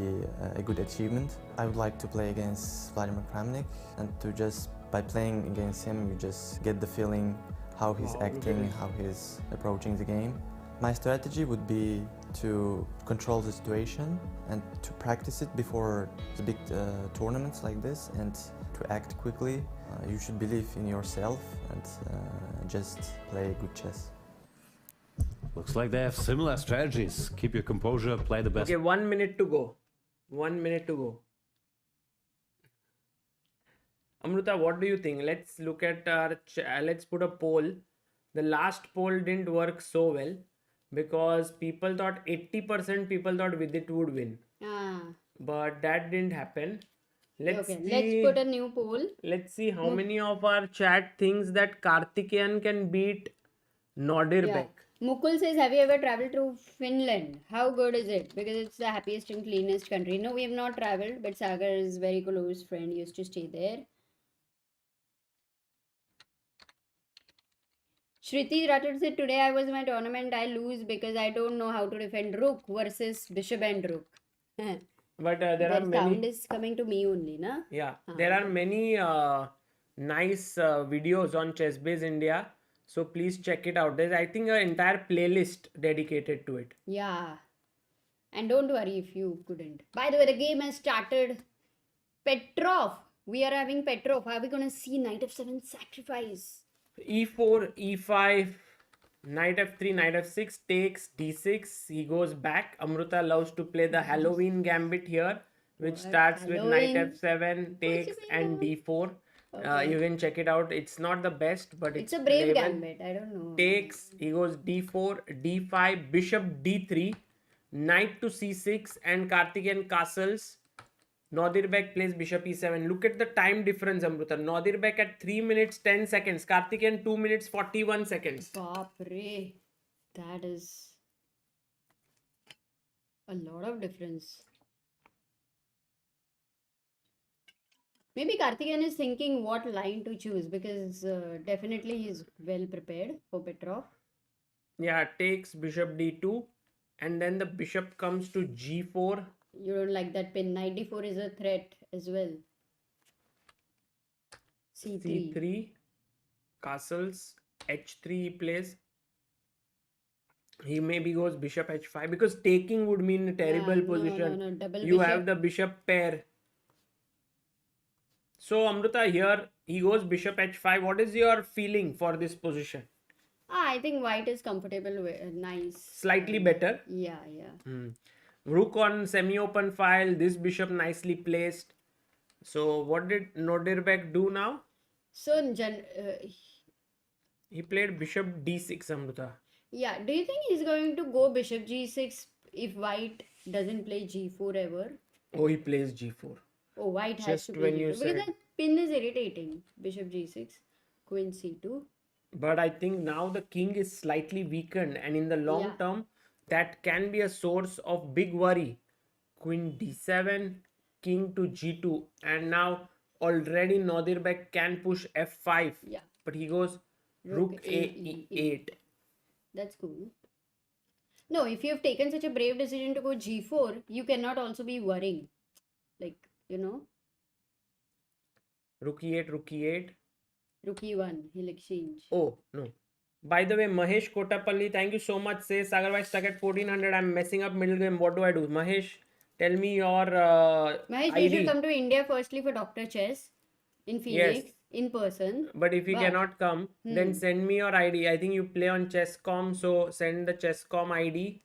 a good achievement. I would like to play against Vladimir Kramnik, and to just by playing against him, you just get the feeling how he's Wow, look at acting, this. how he's approaching the game. My strategy would be to control the situation and to practice it before the big tournaments like this and to act quickly. You should believe in yourself and just play good chess. Looks like they have similar strategies. Keep your composure, play the best. Okay, 1 minute to go. 1 minute to go. Amruta, what do you think? Let's look at our. Let's put a poll. The last poll didn't work so well because people thought 80% people thought Vidit would win, Ah, but that didn't happen. Let's okay, see. let's put a new poll. Let's see how many of our chat thinks that Karthikeyan can beat Nodirbek. Mukul says, have you ever traveled to Finland? How good is it? Because it's the happiest and cleanest country. No, we have not traveled, but Sagar is very close friend, used to stay there. Shriti Rathod said, today I was in my tournament, I lose because I don't know how to defend rook versus bishop and rook. But there Their are sound many. is coming to me only, na? Yeah, there are many nice videos on ChessBase India. So please check it out. There's, I think, an entire playlist dedicated to it. Yeah. And don't worry if you couldn't. By the way, the game has started. Petrov. We are having Petrov. Are we going to see knight f7 sacrifice? E4, E5, knight f3, knight f6, takes d6. He goes back. Amruta loves to play the Halloween gambit here, which starts with knight Halloween? f7, takes, and d4. You can check it out. It's not the best, but It's a brave playable. gambit. I don't know. Takes, he goes d4, d5, bishop d3, knight to c6, and Karthikeyan castles. Nodirbek plays bishop e7. Look at the time difference, Amruta. Nodirbek at 3 minutes 10 seconds. Karthikeyan 2 minutes 41 seconds. Baapre. That is a lot of difference. Maybe Karthikeyan is thinking what line to choose because definitely he's well prepared for Petrov. Yeah, takes bishop d2, and then the bishop comes to g4. You don't like that pin. Knight d4 is a threat as well. C3. c3, castles, h3 he plays. He maybe goes bishop h5 because taking would mean a terrible position. No, double You bishop. have the bishop pair. So Amruta, here he goes bishop h5. What is your feeling for this position? I think white is comfortable with nice. Slightly better. Yeah. Rook on semi-open file. This bishop nicely placed. So what did Nodirbek do now? So, He played bishop d6, Amruta. yeah, do you think he's going to go bishop g6 if white doesn't play g4 ever? Oh, he plays g4. Oh, white has Just to play when g4 you because said- that pin is irritating. Bishop g6, queen c2. But I think now the king is slightly weakened, and in the long Yeah. term, that can be a source of big worry. Queen d7, king to g2, and now already Nodirbek can push f5. Yeah. But he goes rook a e8. That's cool. No, if you have taken such a brave decision to go g4, you cannot also be worrying. Like, Rook e8, rook e8. rook e1, he'll exchange. Oh, no. By the way, Mahesh Kotapalli, thank you so much. Says Sagarwai stuck at 1400. I'm messing up middle game. What do I do? Mahesh, tell me your Mahesh, you should ID. come to India firstly for Dr. Chess in Phoenix in person. But if you cannot come, then send me your ID. I think you play on Chesscom, so send the Chesscom ID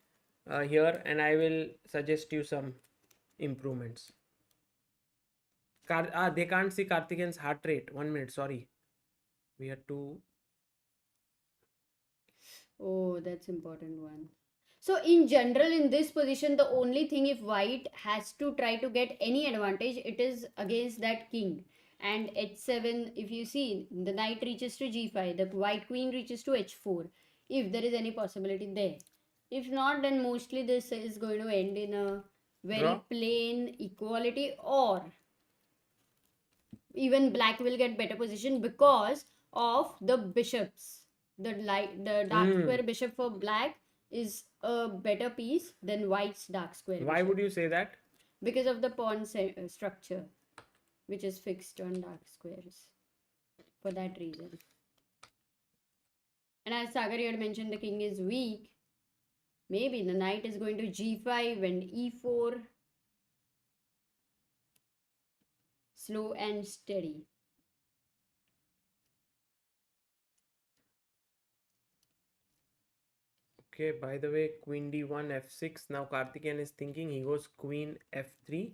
here, and I will suggest you some improvements. They can't see Karthikeyan's heart rate. 1 minute, sorry. We have to. Oh, that's important one. So in general, in this position, the only thing if white has to try to get any advantage, it is against that king. And h7, if you see, the knight reaches to g5, the white queen reaches to h4, if there is any possibility there. If not, then mostly this is going to end in a very Draw. plain equality, or even black will get better position because of the bishops. The dark square bishop for black is a better piece than white's dark square Why bishop. would you say that? Because of the pawn structure, which is fixed on dark squares. For that reason. And as Sagar, you had mentioned, the king is weak. Maybe the knight is going to g5 and e4. Slow and steady. Okay, by the way, queen d1, f6. Now Karthikeyan is thinking, he goes queen f3,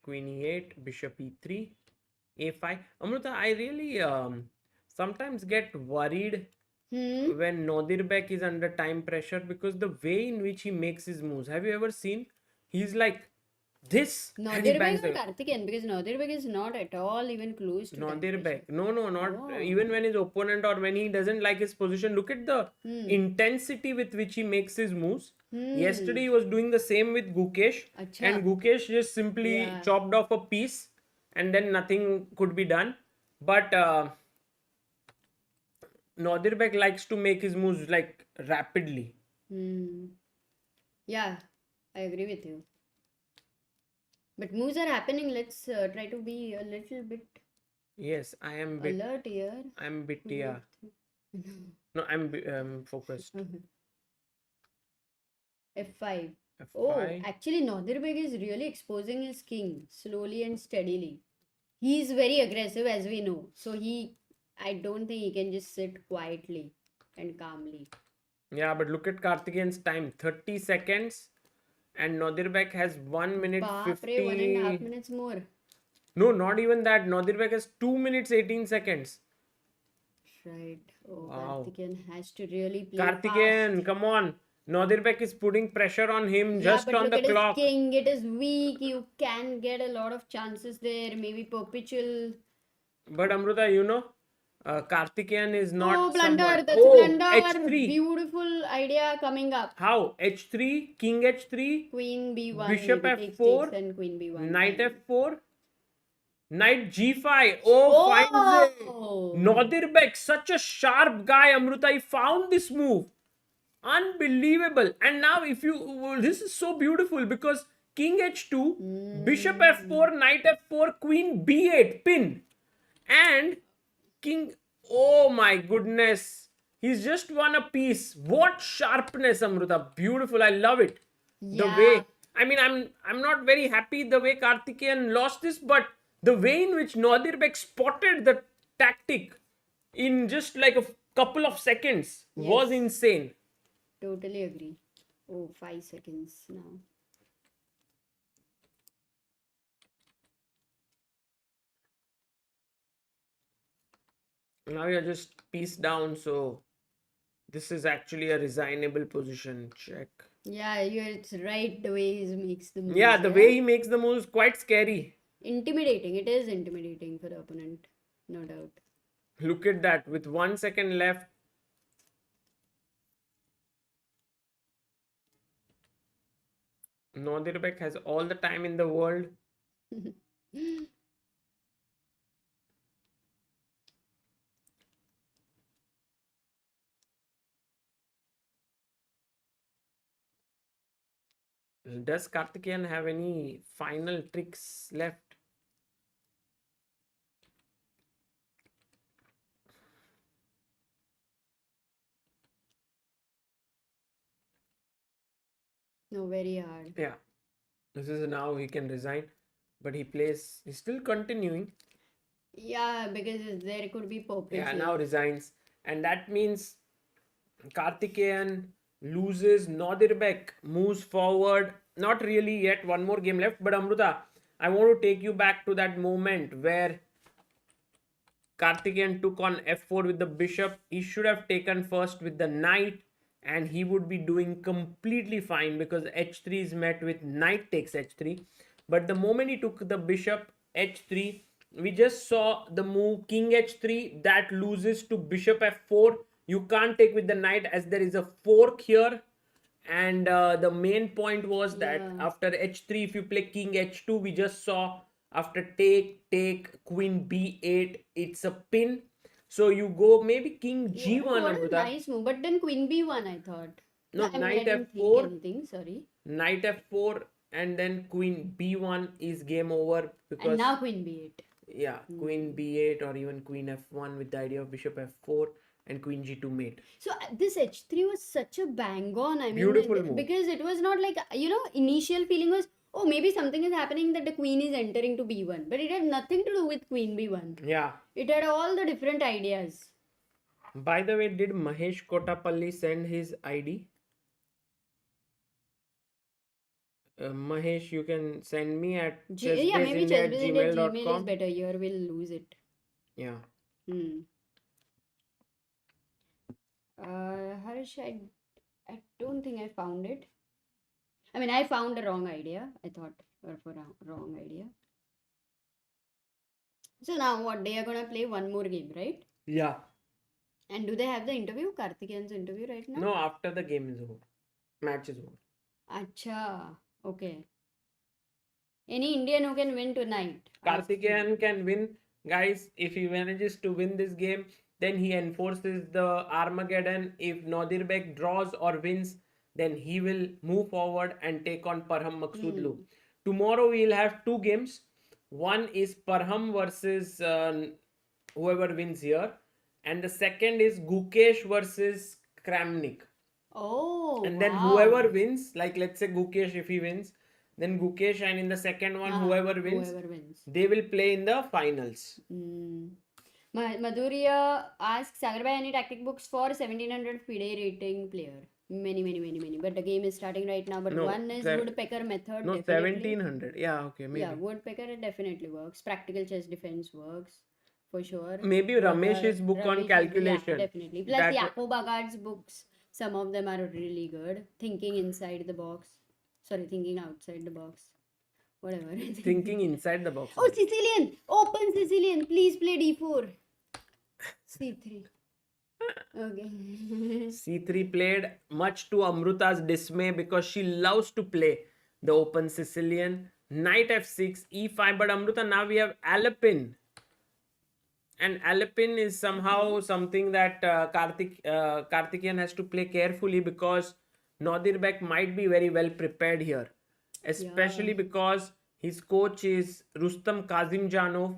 queen e8, bishop e3, a5. Amruta, I really sometimes get worried when Nodirbek is under time pressure because the way in which he makes his moves. Have you ever seen? He's like this. And he bangs Nodirbek or the Karthikeyan? Because Nodirbek is not at all even close to time pressure. Nodirbek. No, not Oh. even when his opponent or when he doesn't like his position. Look at the intensity with which he makes his moves. Yesterday he was doing the same with Gukesh, Acha. and Gukesh just simply Yeah. chopped off a piece, and then nothing could be done. But Nodirbek likes to make his moves like rapidly. Yeah, I agree with you. But moves are happening. Let's try to be a little bit Yes, I am bit. alert here. I'm bit. Yeah. No, I'm focused. F5. F5. Oh, actually, Nodirbek is really exposing his king slowly and steadily. He's very aggressive, as we know. So I don't think he can just sit quietly and calmly. Yeah, but look at Karthikeyan's time, 30 seconds, and Nodirbek has 1 minute Baapre, 50. 1.5 minutes more. No, not even that. Nodirbek has 2 minutes 18 seconds. Right. Oh, Wow. Karthikeyan has to really play Karthikeyan, fast. come on. Nodirbek is putting pressure on him Yeah, just but on look the at his clock. king. It is weak. You can get a lot of chances there. Maybe perpetual. But Amruta, you know, Karthikeyan is not Oh, blunder. someone. That's Oh, blunder. H3. Beautiful idea coming up. How? H3, King H3, Queen B1. Bishop maybe takes, F4, and Queen B1. Knight Fine. F4, Knight G5. Oh, finds it. Oh! Nodirbek, such a sharp guy, Amruta. He found this move. Unbelievable. And now if you, this is so beautiful because King H2, Bishop F4, Knight F4, Queen B8, pin. And King, oh my goodness. He's just won a piece. What sharpness, Amruta. Beautiful. I love it. The Yeah. way, I mean, I'm not very happy the way Karthikeyan lost this, but the way in which Nodirbek spotted the tactic in just like a couple of seconds was Yes. insane. Totally agree. Oh, 5 seconds now. Now you're just piece down, so this is actually a resignable position. Check. Yeah, it's right the way he makes the moves. Yeah, the way he makes the moves quite scary. Intimidating. It is intimidating for the opponent. No doubt. Look at that. With 1 second left. Nodirbek has all the time in the world. Does Karthikeyan have any final tricks left? No, very hard. Yeah. This is now he can resign. But he's still continuing. Yeah, because there could be perpetual. Yeah, now resigns. And that means Karthikeyan loses. Nodirbek moves forward. Not really yet. One more game left. But Amruta, I want to take you back to that moment where Karthikeyan took on f4 with the bishop. He should have taken first with the knight. And he would be doing completely fine because h3 is met with knight takes h3. But the moment he took the bishop h3, we just saw the move king h3 that loses to bishop f4. You can't take with the knight as there is a fork here. And the main point was that after h3, if you play king h2, we just saw after take, queen b8, it's a pin. So you go maybe king g1, What a Amruta. nice move. But then queen b1, I thought. No, I mean, I knight didn't think f4. anything, sorry. Knight f4 and then queen b1 is game over because And now queen b8. yeah, queen b8 or even queen f1 with the idea of bishop f4, and queen g2 mate. So this h3 was such a bang on. I mean, Beautiful move. because it was not like, initial feeling was, oh, maybe something is happening that the queen is entering to b1, but it had nothing to do with queen b1. Yeah. It had all the different ideas. By the way, did Mahesh Kotapalli send his ID? Mahesh, you can send me at Yeah, maybe chessbazindia@gmail is chessbazindia@gmail.com. better. Here we'll lose it. Yeah. Harsh, I don't think I found it. I mean, I found a wrong idea. I thought of a wrong idea. So now what? They are gonna play one more game, right? Yeah. And do they have the interview? Karthikeyan's interview right now? No, after the game is over. Match is over. Acha. Okay. Any Indian who can win tonight? Karthikeyan can win. Guys, if he manages to win this game, then he enforces the Armageddon. If Nodirbek draws or wins, then he will move forward and take on Parham Maksudlu. Tomorrow we'll have two games. One is Parham versus whoever wins here. And the second is Gukesh versus Kramnik. Oh, And then wow. whoever wins, like let's say Gukesh, if he wins, then Gukesh, and in the second one, whoever wins, they will play in the finals. Madhurya asks, Sagar bhai, any tactic books for 1700 FIDE rating player? Many. But the game is starting right now. But No, one is woodpecker method. No, definitely. 1700. Yeah, okay, maybe. Yeah, woodpecker definitely works. Practical chess defense works for sure. Maybe Ramesh's book on Ramesh, calculation. yeah, definitely. Plus That- Yapo Bagard's books, some of them are really good. Thinking inside the box. Sorry, thinking outside the box. Whatever. Thinking inside the box. Oh, Sicilian! Open Sicilian! Please play d4. c3. Okay. C3 played, much to Amruta's dismay, because she loves to play the open Sicilian. Knight f6, e5, but Amruta, now we have Alapin. And Alapin is somehow something that Karthikeyan has to play carefully, because Nodirbek might be very well prepared here. Especially because his coach is Rustam Kazimjanov,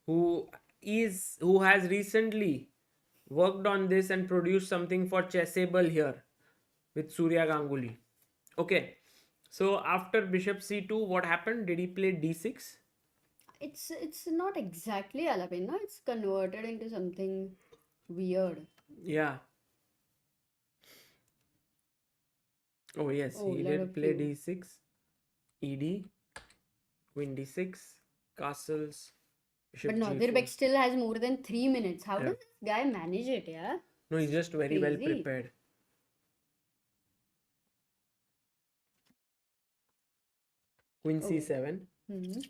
who has recently worked on this and produced something for Chessable here with Surya Ganguly. Okay, so after bishop c2, what happened? Did he play d6? It's not exactly Alapin, no? It's converted into something weird. Yeah. Oh yes, Oh, he lot did of play few. d6, ed, queen d6, castles, bishop But g4. Nodirbek still has more than 3 minutes. How Yeah. does this guy manage it, yeah? No, he's just very well Crazy. prepared. Queen c7. Hmm.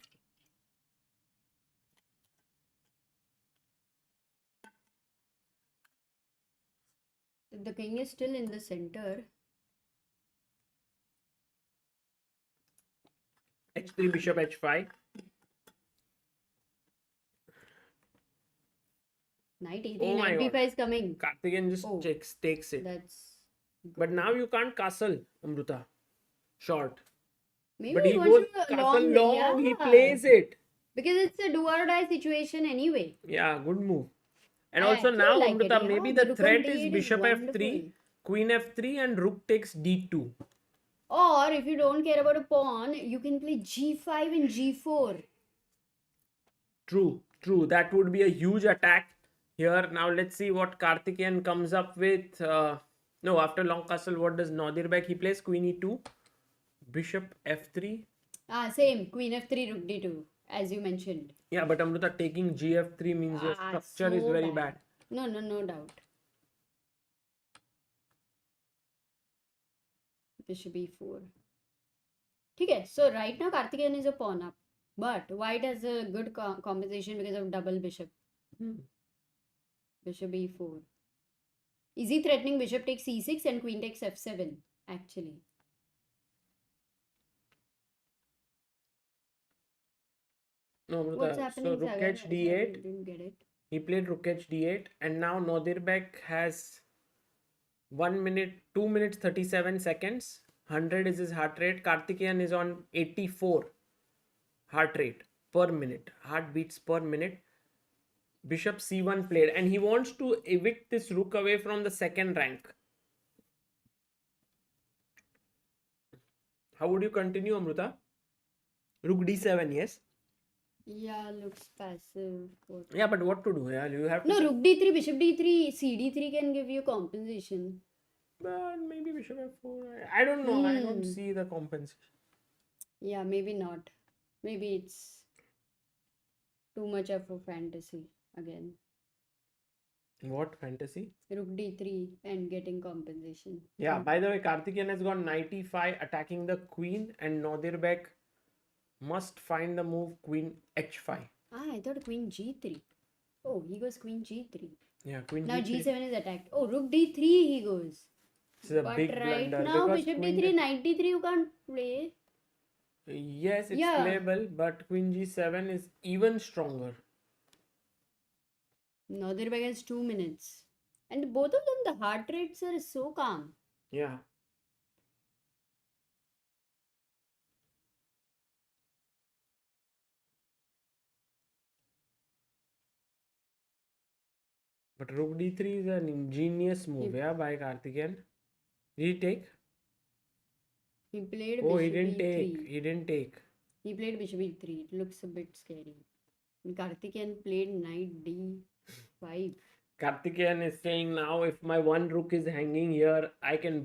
The king is still in the center. h3, bishop h5. Knight e3, Oh my knight God. b5 is coming. Karthikeyan just Oh. takes it. That's But now you can't castle, Amruta. Short. maybe But he he goes wants to castle long, long, he yeah. plays it. Because it's a do or die situation anyway. Yeah, good move. And I also actually now, like it, Amruta, yeah. maybe The the rook on threat d8 is is bishop f3, wonderful. queen f3, and rook takes d2. Or if you don't care about a pawn, you can play g5 and g4. True. That would be a huge attack here. Now let's see what Karthikeyan comes up with. No, after long castle, what does Nodirbek? He plays queen e2, bishop f3. Same. Queen f3, rook d2, as you mentioned. Yeah, but Amruta, taking gf3 means your structure is So very bad. No doubt. Bishop e4. Okay, so right now Karthikeyan is a pawn up. But white has a good compensation because of double bishop. Bishop e4. Is he threatening bishop takes e6 and queen takes f7, actually? No, What's Amruta, happening, so rook Sagar? h d8. I didn't get it. He played rook h d8, and now Nodirbek has 1 minute, 2 minutes 37 seconds. 100 is his heart rate. Karthikeyan is on 84 heart rate per minute, heartbeats per minute. Bishop c1 played, and he wants to evict this rook away from the second rank. How would you continue, Amruta? Rook d7, yes? Yeah, looks passive. Yeah, but what to do? Yeah, you have to. No, rook d3, bishop d3, cd3 can give you compensation. But maybe bishop f4. I don't know. I don't see the compensation. Yeah, maybe not. Maybe it's too much of a fantasy again. What fantasy? Rook d3 and getting compensation. Yeah, by the way, Karthikeyan has got knight e5 attacking the queen, and Nodirbek must find the move queen h5. Ah, I thought queen g3. Oh, he goes queen g3. Yeah, queen Now g3. g7 is attacked. Oh, rook d3 he goes. This is a But big right blunder now, because bishop queen d3, knight d3 you can't play. Yes, it's Yeah. playable, but queen g7 is even stronger. Nodirbek has 2 minutes. And both of them, the heart rates are so calm. Yeah. But rook d3 is an ingenious move, yeah, by Karthikeyan. Did he take? He played Oh, he bishop didn't take. e3. He didn't take. He played bishop e3. It looks a bit scary. And Karthikeyan played knight d5. Karthikeyan is saying now if my one rook is hanging here, I can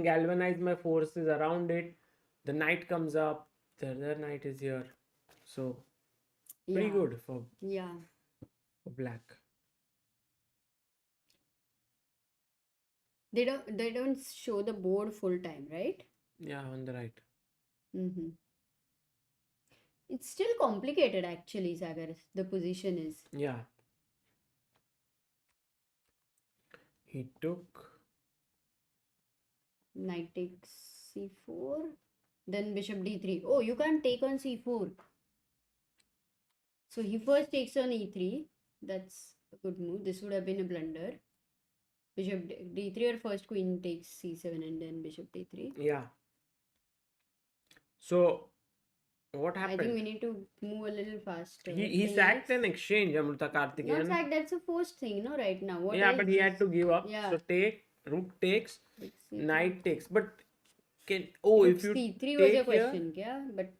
galvanize my forces around it. The knight comes up, the other knight is here. So, pretty Yeah. good for Yeah. black. They don't show the board full time, right? Yeah, on the right. Mm-hmm. It's still complicated actually, Sagar. The position is. Yeah. He took. Knight takes c4. Then bishop d3. Oh, you can't take on c4. So he first takes on e3. That's a good move. This would have been a blunder. Bishop d3 or first queen takes c7 and then bishop d3. Yeah. So, what I think happened? we need to move a little faster. He sacked an exchange, Amruta Not Karthikeyan. sack, that's a forced thing, no, right now. What Yeah, else but he had is- to give up. Yeah. So take, rook takes, Like c3. knight takes. But can if you c3 was your take here, question, yeah? But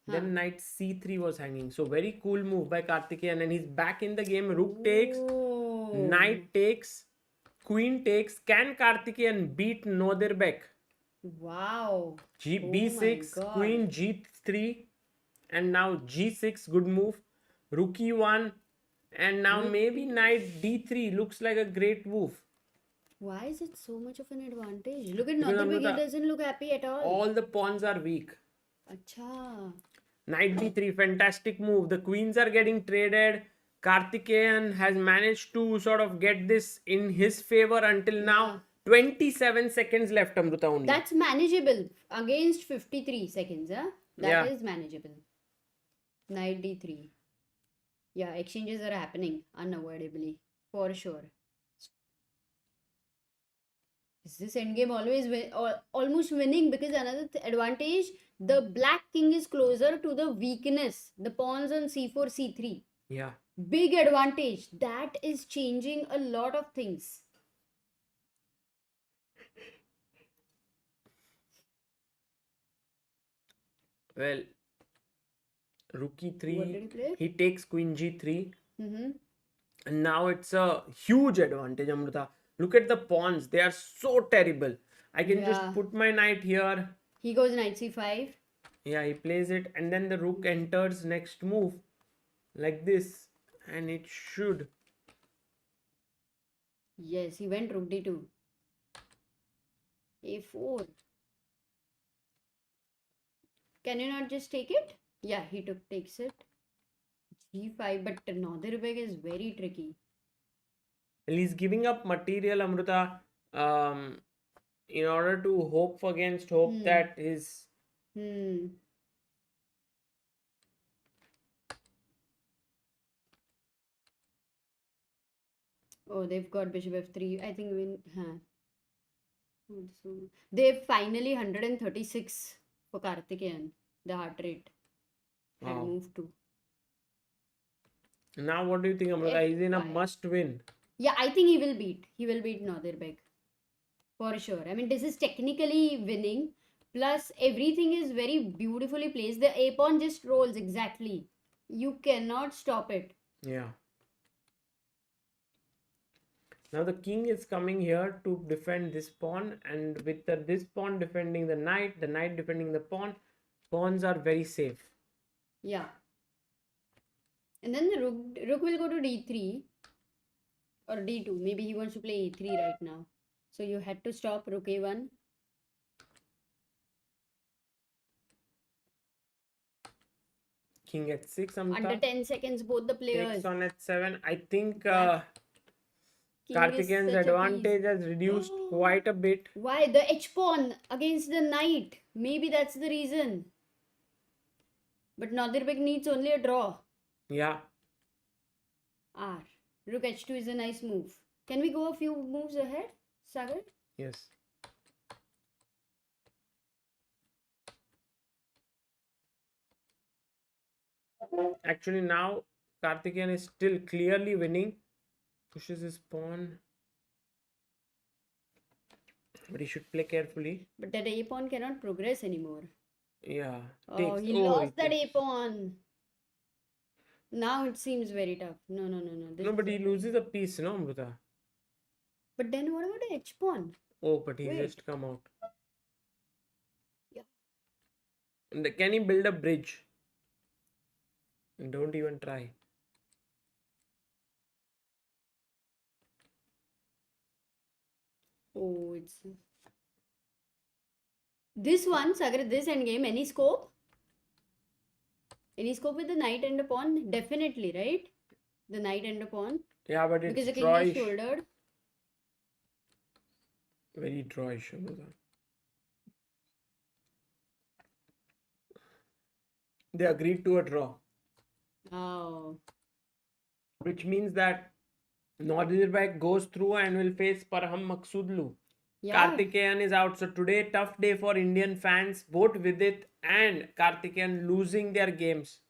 then knight c3 was hanging. So very cool move by Karthikeyan, and he's back in the game. Rook takes, Oh. knight takes, queen takes. Can Karthikeyan beat Nodirbek? Wow. Oh my b6, God. queen g3, and now g6. Good move. Rook e1, and now maybe knight d3 looks like a great move. Why is it so much of an advantage? Look at Because Nodirbek, Amrita, he doesn't look happy at all. All the pawns are weak. Acha. Knight d3, fantastic move. The queens are getting traded. Karthikeyan has managed to sort of get this in his favor until now. 27 seconds left, Amruta, only. That's manageable against 53 seconds, huh? That is Yeah. manageable. Knight d3. Yeah, exchanges are happening unavoidably, for sure. Is this endgame almost winning? Because another advantage, the black king is closer to the weakness, the pawns on c4, c3. Yeah. Big advantage. That is changing a lot of things. Well, rook e3. What did he play? He takes queen g3. Mm-hmm. And now it's a huge advantage, Amruta. Look at the pawns. They are so terrible. I can just Yeah. put my knight here. He goes knight c5. Yeah, he plays it. And then the rook enters next move. Like this. And it should. Yes, he went rook d2. a4. Can you not just take it? Yeah, he takes it. g5, but Nodirbek is very tricky. Well, he's giving up material, Amruta, in order to hope against hope that his... Oh, they've got bishop f3. I think they've finally 136 for Karthikeyan, the heart rate had Wow. moved to. Now, what do you think, Amrita? He's in a F5. must-win. Yeah, I think he will beat. He will beat Nodirbek. For sure. I mean, this is technically winning. Plus, everything is very beautifully placed. The A pawn just rolls exactly. You cannot stop it. Yeah. Now the king is coming here to defend this pawn, and with this pawn defending the knight defending the pawn, pawns are very safe. Yeah. And then the rook will go to d3 or d2. Maybe he wants to play e3 right now. So you had to stop rook a1. King h6, Amrita. Under 10 seconds, both the players. Takes on h7. I think That king is Karthikeyan's such a advantage has reduced quite a bit. Why? The h-pawn against the knight. Maybe that's the reason. But Nodirbek needs only a draw. Yeah. R. Rook h2 is a nice move. Can we go a few moves ahead, Sagar? Yes. Actually, now Karthikeyan is still clearly winning. Pushes his pawn. But he should play carefully. But that a pawn cannot progress anymore. Yeah. Oh, he lost that a pawn. Now it seems very tough. No. No, but he loses a piece, no, Amrita? But then what about the h pawn? Oh, but he Wait. just come out. Yeah. And can he build a bridge? Don't even try. Oh, it's this one, Sagar, this endgame, any scope? Any scope with the knight and the pawn? Definitely, right? The knight and the pawn. Yeah, but Because the it's king is drawish. shouldered. Very drawish, Amrita. They agreed to a draw, Oh. which means that Nodirbek goes through and will face Parham Maksudlu. Yeah. Karthikeyan is out. So today, tough day for Indian fans. Both Vidit and Karthikeyan losing their games.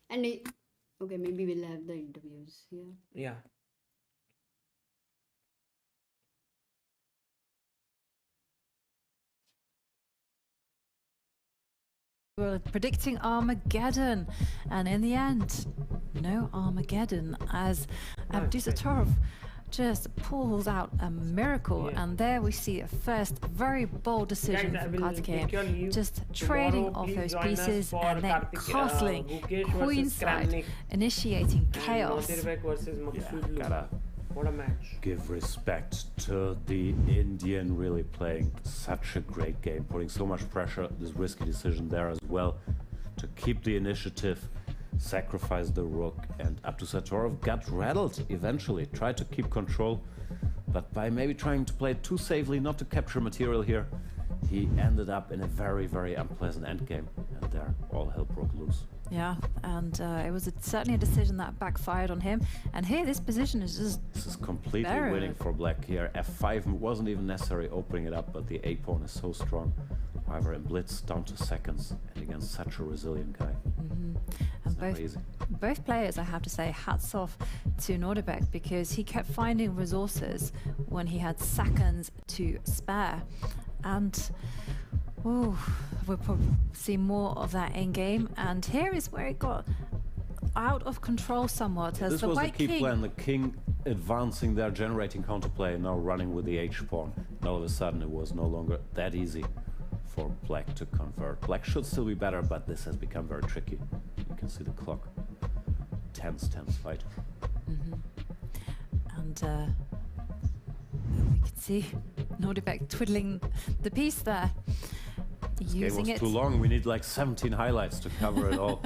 And okay, maybe we'll have the interviews. Yeah. Yeah. We were predicting Armageddon, and in the end, no Armageddon, as Abdusattorov just pulls out a miracle. Yeah. And there we see a first very bold decision Guys, I from will take your Karthikeyan, leave. just Tomorrow, trading off please those join us pieces for and then castling Gukesh versus queenside, Kramnik. initiating And chaos. Nodirbek versus Maksudlu. Gotta What a match. give respect to the Indian, really playing such a great game, putting so much pressure, this risky decision there as well, to keep the initiative, sacrifice the rook, and Abdusattorov got rattled eventually, tried to keep control, but by maybe trying to play too safely, not to capture material here, he ended up in a very, very unpleasant endgame, and there all hell broke loose. Yeah, and it was certainly a decision that backfired on him. And here, this position is just This is completely Very winning for black here. F5 wasn't even necessary opening it up, but the A pawn is so strong. However, in blitz, down to seconds, and against such a resilient guy. and It's never both easy. both players, I have to say, hats off to Nodirbek, because he kept finding resources when he had seconds to spare. And we'll probably see more of that in game. And here is where it got out of control somewhat, as This the was the white key king. plan, the king advancing there, generating counterplay, and now running with the H pawn. And all of a sudden it was no longer that easy for black to convert. Black should still be better, but this has become very tricky. You can see the clock. Tense fight. And we can see Nodirbek twiddling the piece there, This game using was it. too long. We need like 17 highlights to cover it all.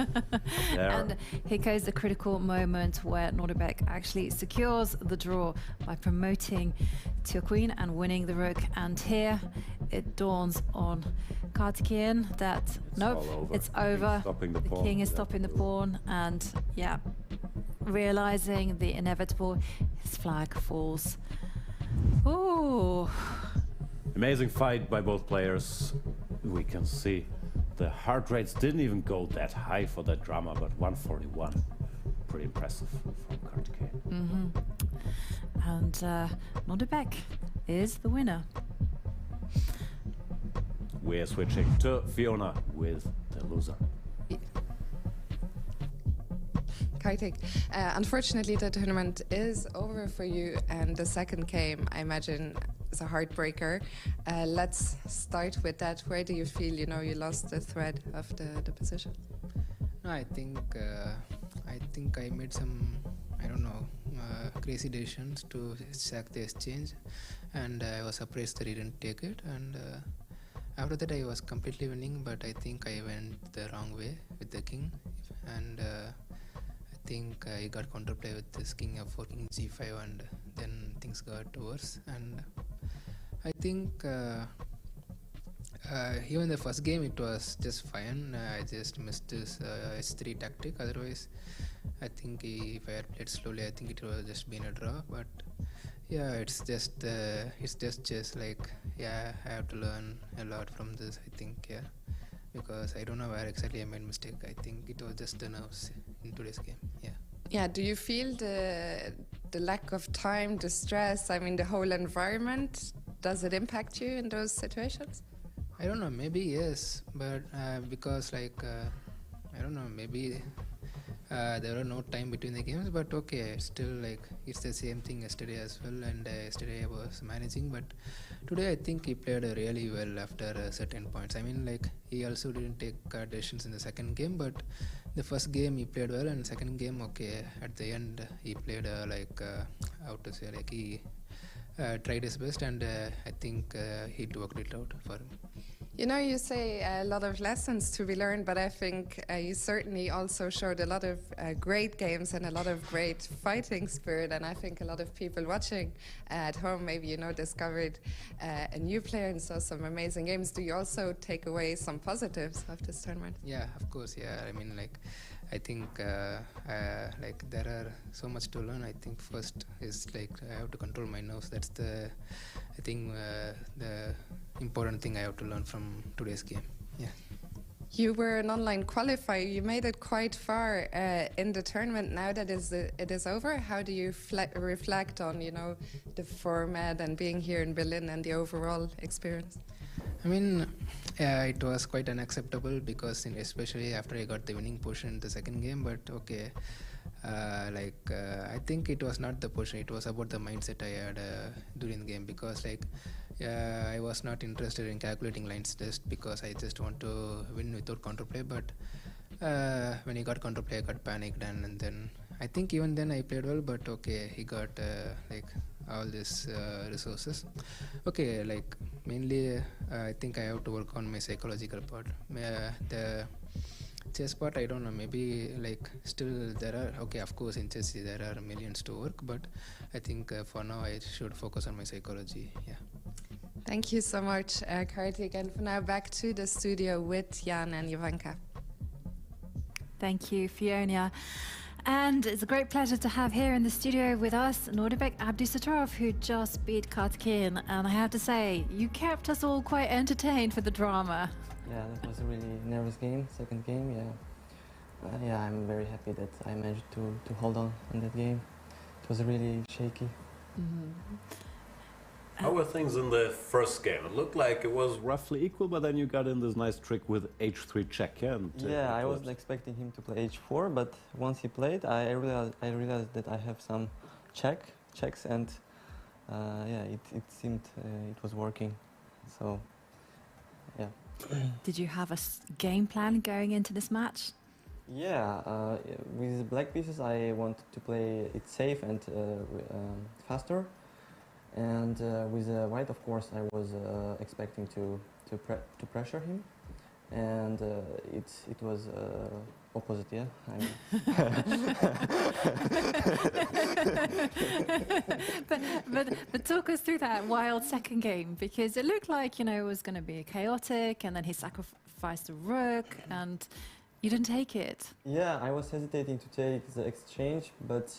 There. And here goes the critical moment where Nodirbek actually secures the draw by promoting to a queen and winning the rook. And here it dawns on Karthikeyan that nope, all over. it's King's over. stopping the The pawn. king is stopping the pawn, and yeah, realizing the inevitable, his flag falls. Ooh. Amazing fight by both players. We can see the heart rates didn't even go that high for that drama, but 141. pretty impressive from Karthikeyan. And Nodirbek is the winner. We're switching to Fiona with the loser. Karthik, unfortunately the tournament is over for you, and the second game, I imagine, is a heartbreaker. Let's start with that. Where do you feel, you lost the thread of the position? No, I think I made some, I don't know, crazy decisions to sack the exchange, and I was surprised that he didn't take it. And after that, I was completely winning, but I think I went the wrong way with the king, and I think I got counterplay with this king f4, king g5, and then things got worse. And I think even the first game it was just fine. I just missed this h3 tactic. Otherwise, I think if I had played slowly, I think it would have just been a draw. But yeah, it's just like, yeah, I have to learn a lot from this, I think, yeah, because I don't know where exactly I made mistake. I think it was just the nerves in today's game. Yeah. Yeah, do you feel the lack of time, the stress, I mean the whole environment, does it impact you in those situations? I don't know, maybe yes, but because like I don't know, maybe there were no time between the games, but okay, still like it's the same thing yesterday as well, and yesterday I was managing, but today I think he played really well after certain points. I mean, like he also didn't take decisions in the second game, but the first game he played well, and second game, okay, at the end he played how to say, like he tried his best, and I think he worked it out for him. You say a lot of lessons to be learned, but I think you certainly also showed a lot of great games and a lot of great fighting spirit, and I think a lot of people watching at home maybe, discovered a new player and saw some amazing games. Do you also take away some positives of this tournament? Yeah, of course, yeah. I mean, like, I think like there are so much to learn. I think first is like I have to control my nerves. That's the, I think the important thing I have to learn from today's game. Yeah. You were an online qualifier. You made it quite far in the tournament. Now that it is over, how do you reflect on, the format and being here in Berlin and the overall experience? I mean, it was quite unacceptable because especially after I got the winning position in the second game, but okay, I think it was not the position, it was about the mindset I had during the game, because like I was not interested in calculating lines just because I just want to win without counterplay, but when he got counterplay I got panicked, and then I think even then I played well, but okay, he got like all these resources. Okay, like mainly I think I have to work on my psychological part. The chess part, I don't know, maybe like still there are, okay, of course in chess there are millions to work, but I think for now I should focus on my psychology. Yeah. Thank you so much, Karthik, and for now back to the studio with Jan and Jovanka. Thank you, Fiona. And it's a great pleasure to have here in the studio with us Nodirbek Abdusattorov, who just beat Karthikeyan. And I have to say, you kept us all quite entertained for the drama. Yeah, that was a really nervous game, second game, yeah. Yeah, I'm very happy that I managed to hold on that game. It was really shaky. How were things in the first game? It looked like it was roughly equal, but then you got in this nice trick with h3 check, yeah? Yeah, I wasn't expecting him to play h4, but once he played, I realized that I have some checks, and yeah, it seemed it was working. So, yeah. Did you have a game plan going into this match? Yeah, with black pieces, I wanted to play it safe and faster. And with white, of course, I was expecting to pressure him, and it was opposite, yeah. but talk us through that wild second game, because it looked like it was going to be chaotic, and then he sacrificed the rook, and you didn't take it. Yeah, I was hesitating to take the exchange, but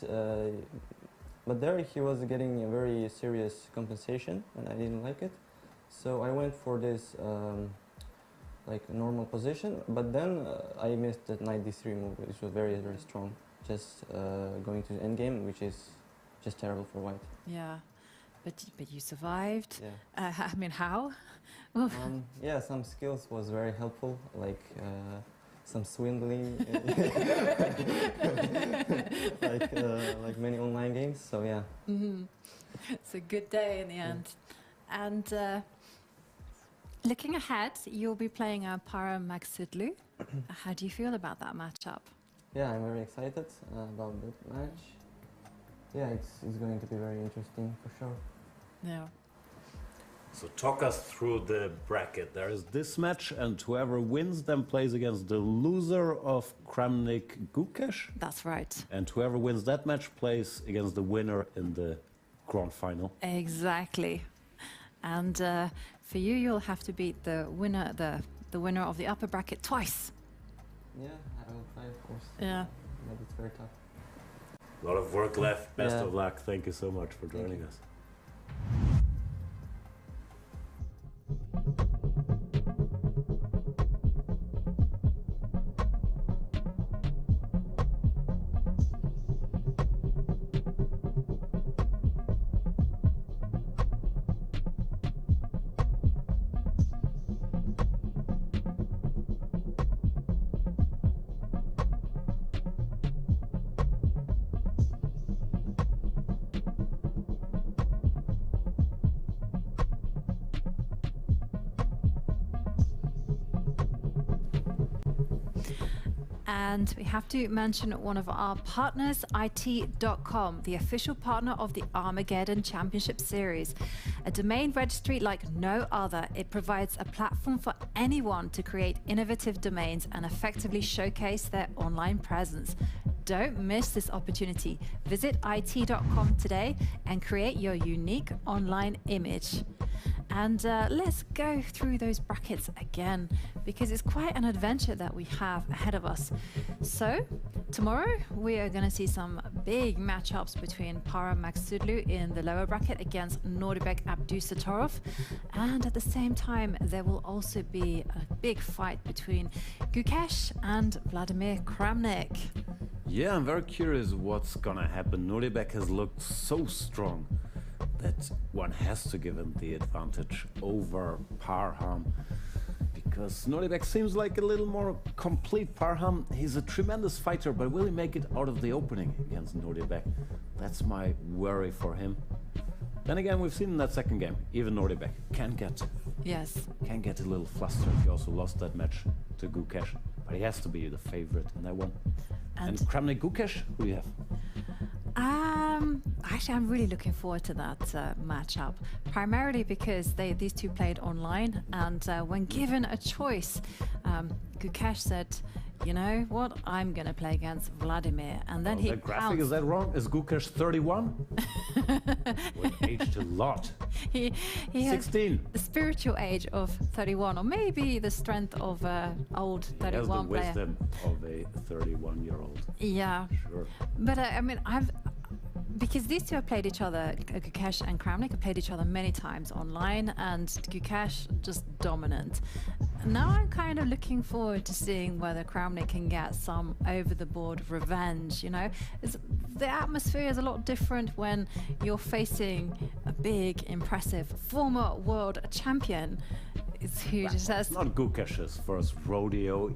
there he was getting a very serious compensation, and I didn't like it. So I went for this like normal position, but then I missed that knight d3 move, which was very, very strong. just going to the end game, which is just terrible for white. Yeah, but you survived. Yeah. I mean, how? Yeah, some skills was very helpful, like some swindling, like many online games. So yeah. It's a good day in the end. And looking ahead, you'll be playing Parham Maksudlu. How do you feel about that matchup? Yeah, I'm very excited about that match. Yeah, it's going to be very interesting for sure. Yeah. So talk us through the bracket. There is this match, and whoever wins then plays against the loser of Kramnik Gukesh. That's right. And whoever wins that match plays against the winner in the grand final. Exactly. And for you, you'll have to beat the winner, the winner of the upper bracket twice. Yeah, I will try, of course. Yeah. But it's very tough. A lot of work left. Best Yeah. of luck. Thank you so much for joining us. And we have to mention one of our partners, IT.com, the official partner of the Armageddon Championship Series. A domain registry like no other, it provides a platform for anyone to create innovative domains and effectively showcase their online presence. Don't miss this opportunity. Visit IT.com today and create your unique online image. And let's go through those brackets again, because it's quite an adventure that we have ahead of us. So tomorrow we are going to see some big matchups between Parham Maksudlu in the lower bracket against Nodirbek Abdusattorov, and at the same time there will also be a big fight between Gukesh and Vladimir Kramnik. Yeah, I'm very curious what's gonna happen. Nodirbek has looked so strong that one has to give him the advantage over Parham, because Nodirbek seems like a little more complete. Parham, he's a tremendous fighter, but will he make it out of the opening against Nodirbek? That's my worry for him. Then again, we've seen in that second game, even Nodirbek can get a little flustered. He also lost that match to Gukesh, but he has to be the favorite in that one. And Kramnik Gukesh, who do you have? Actually, I'm really looking forward to that matchup, primarily because these two played online, and when given a choice, Gukesh said, you know what, I'm going to play against Vladimir. And then that graphic, is that wrong? Is Gukesh 31? Well, aged a lot. He 16. has the spiritual age of 31, or maybe the strength of an old 31 He has the player. wisdom of a 31-year-old. Yeah. Sure. But I mean, because these two have played each other, Gukesh and Kramnik have played each other many times online, and Gukesh just dominant. Now I'm kind of looking forward to seeing whether Kramnik can get some over-the-board revenge, you know? The atmosphere is a lot different when you're facing a big, impressive former world champion who just has... Not Gukesh's first rodeo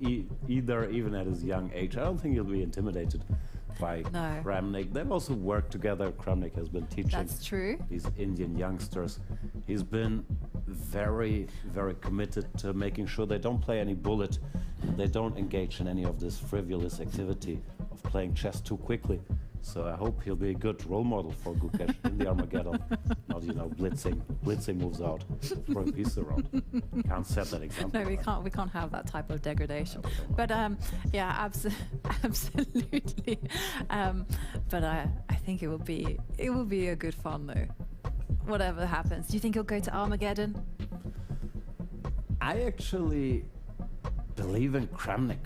either, even at his young age. I don't think he'll be intimidated by Kramnik. They've also worked together. Kramnik has been teaching That's true. these Indian youngsters. He's been very, very committed to making sure they don't play any bullet, they don't engage in any of this frivolous activity of playing chess too quickly. So I hope he'll be a good role model for Gukesh in the Armageddon. Not, you know, blitzing moves out, throwing pieces around. Can't set that example. No, we can't have that type of degradation. But yeah, absolutely. But I think it will be a good fun though. Whatever happens, do you think he'll go to Armageddon? I actually believe in Kramnik.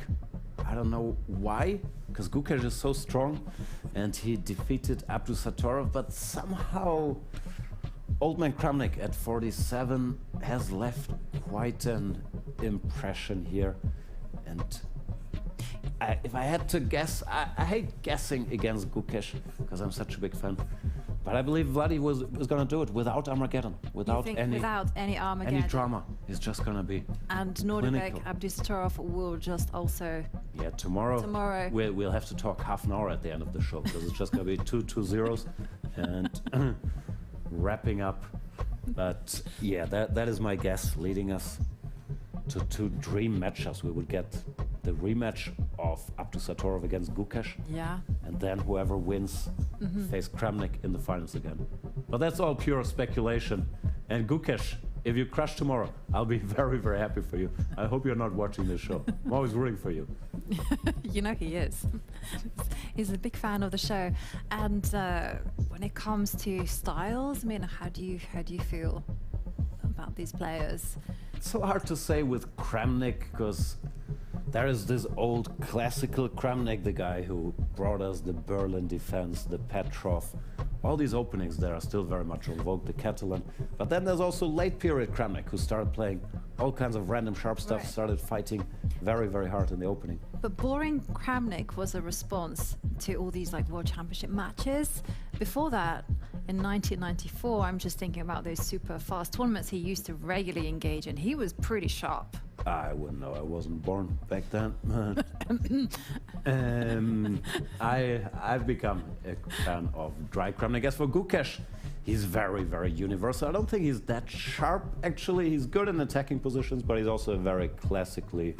I don't know why, because Gukesh is so strong and he defeated Abdusattorov, but somehow Old Man Kramnik at 47 has left quite an impression here, and if I had to guess, I hate guessing against Gukesh because I'm such a big fan. But I believe Vladi was going to do it without Armageddon, without any Armageddon. any drama. He's just going to be And Nodirbek, clinical. Abdusattorov will just also. Yeah, tomorrow we'll have to talk half an hour at the end of the show because it's just going to be 2-2-0s and wrapping up. But yeah, that is my guess, leading us to two dream matchups. We would get the rematch of Abdusattorov against Gukesh. Yeah. And then whoever wins face Kramnik in the finals again. But that's all pure speculation. And Gukesh, if you crush tomorrow, I'll be very, very happy for you. I hope you're not watching this show. I'm always rooting for you. You know he is. He's a big fan of the show. And when it comes to styles, I mean, how do you feel about these players? It's so hard to say with Kramnik because there is this old classical Kramnik, the guy who brought us the Berlin defense, the Petrov, all these openings that are still very much on vogue, the Catalan. But then there's also late period Kramnik who started playing all kinds of random sharp stuff, Right. started fighting very, very hard in the opening. But boring Kramnik was a response to all these like World Championship matches. Before that, in 1994, I'm just thinking about those super fast tournaments he used to regularly engage in. He was pretty sharp. I wouldn't know, I wasn't born back then. I've become a fan of dry Kramnik. As for Gukesh, he's very, very universal. I don't think he's that sharp, actually. He's good in attacking positions, but he's also a very classically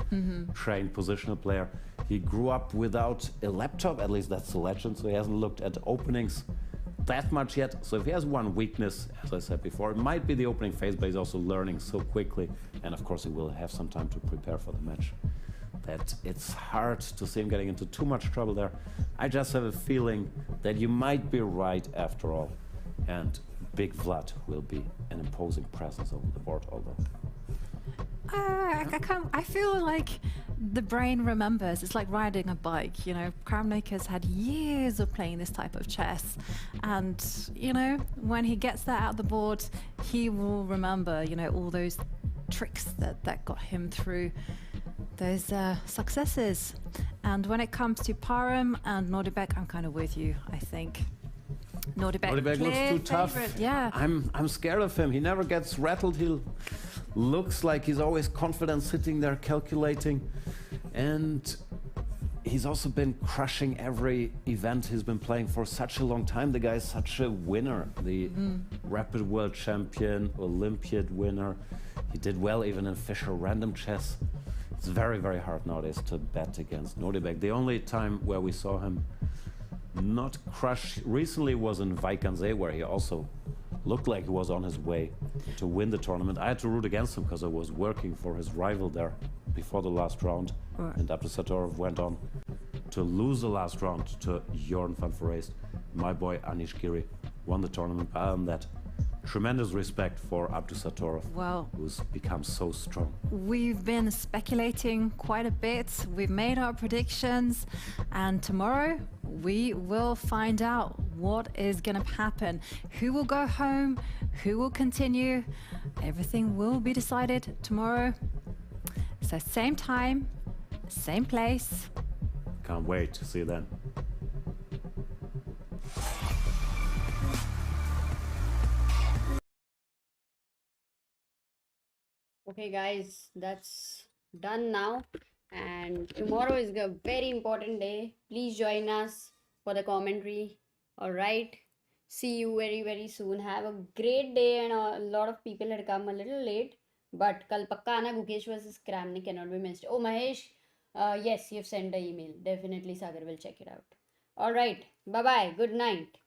trained positional player. He grew up without a laptop, at least that's the legend, so he hasn't looked at openings that much yet. So if he has one weakness, as I said before, it might be the opening phase, but he's also learning so quickly. And of course, he will have some time to prepare for the match. That it's hard to see him getting into too much trouble there. I just have a feeling that you might be right after all. And Big Vlad will be an imposing presence over the board, although. I feel like the brain remembers. It's like riding a bike. You know, Kramnik has had years of playing this type of chess, and you know, when he gets that out the board, he will remember. You know, all those tricks that got him through those successes. And when it comes to Parham and Nodirbek, I'm kind of with you. I think Nodirbek looks too tough. Yeah. I'm scared of him. He never gets rattled. He looks like he's always confident, sitting there calculating. And he's also been crushing every event he's been playing for such a long time. The guy is such a winner. The Rapid World Champion, Olympiad winner. He did well even in Fischer Random Chess. It's very, very hard nowadays to bet against Nodirbek. The only time where we saw him not crush recently was in Vaikanze, where he also looked like he was on his way to win the tournament. I had to root against him because I was working for his rival there before the last round. Right. And Abdusattorov went on to lose the last round to Jorn van Verreest. My boy Anish Giri won the tournament. But other than that, tremendous respect for Abdusattorov, Well, who's become so strong. we've been speculating quite a bit. We've made our predictions, and tomorrow we will find out what is going to happen. Who will go home? Who will continue? Everything will be decided tomorrow. So same time, same place. Can't wait to see you then. Okay, guys, that's done now. And tomorrow is a very important day. Please join us for the commentary. All right. See you very, very soon. Have a great day. And a lot of people had come a little late. But kal pakka aana Gukesh versus Kramnik cannot be missed. Oh, Mahesh. Yes, you've sent the email. Definitely Sagar will check it out. All right. Bye-bye. Good night.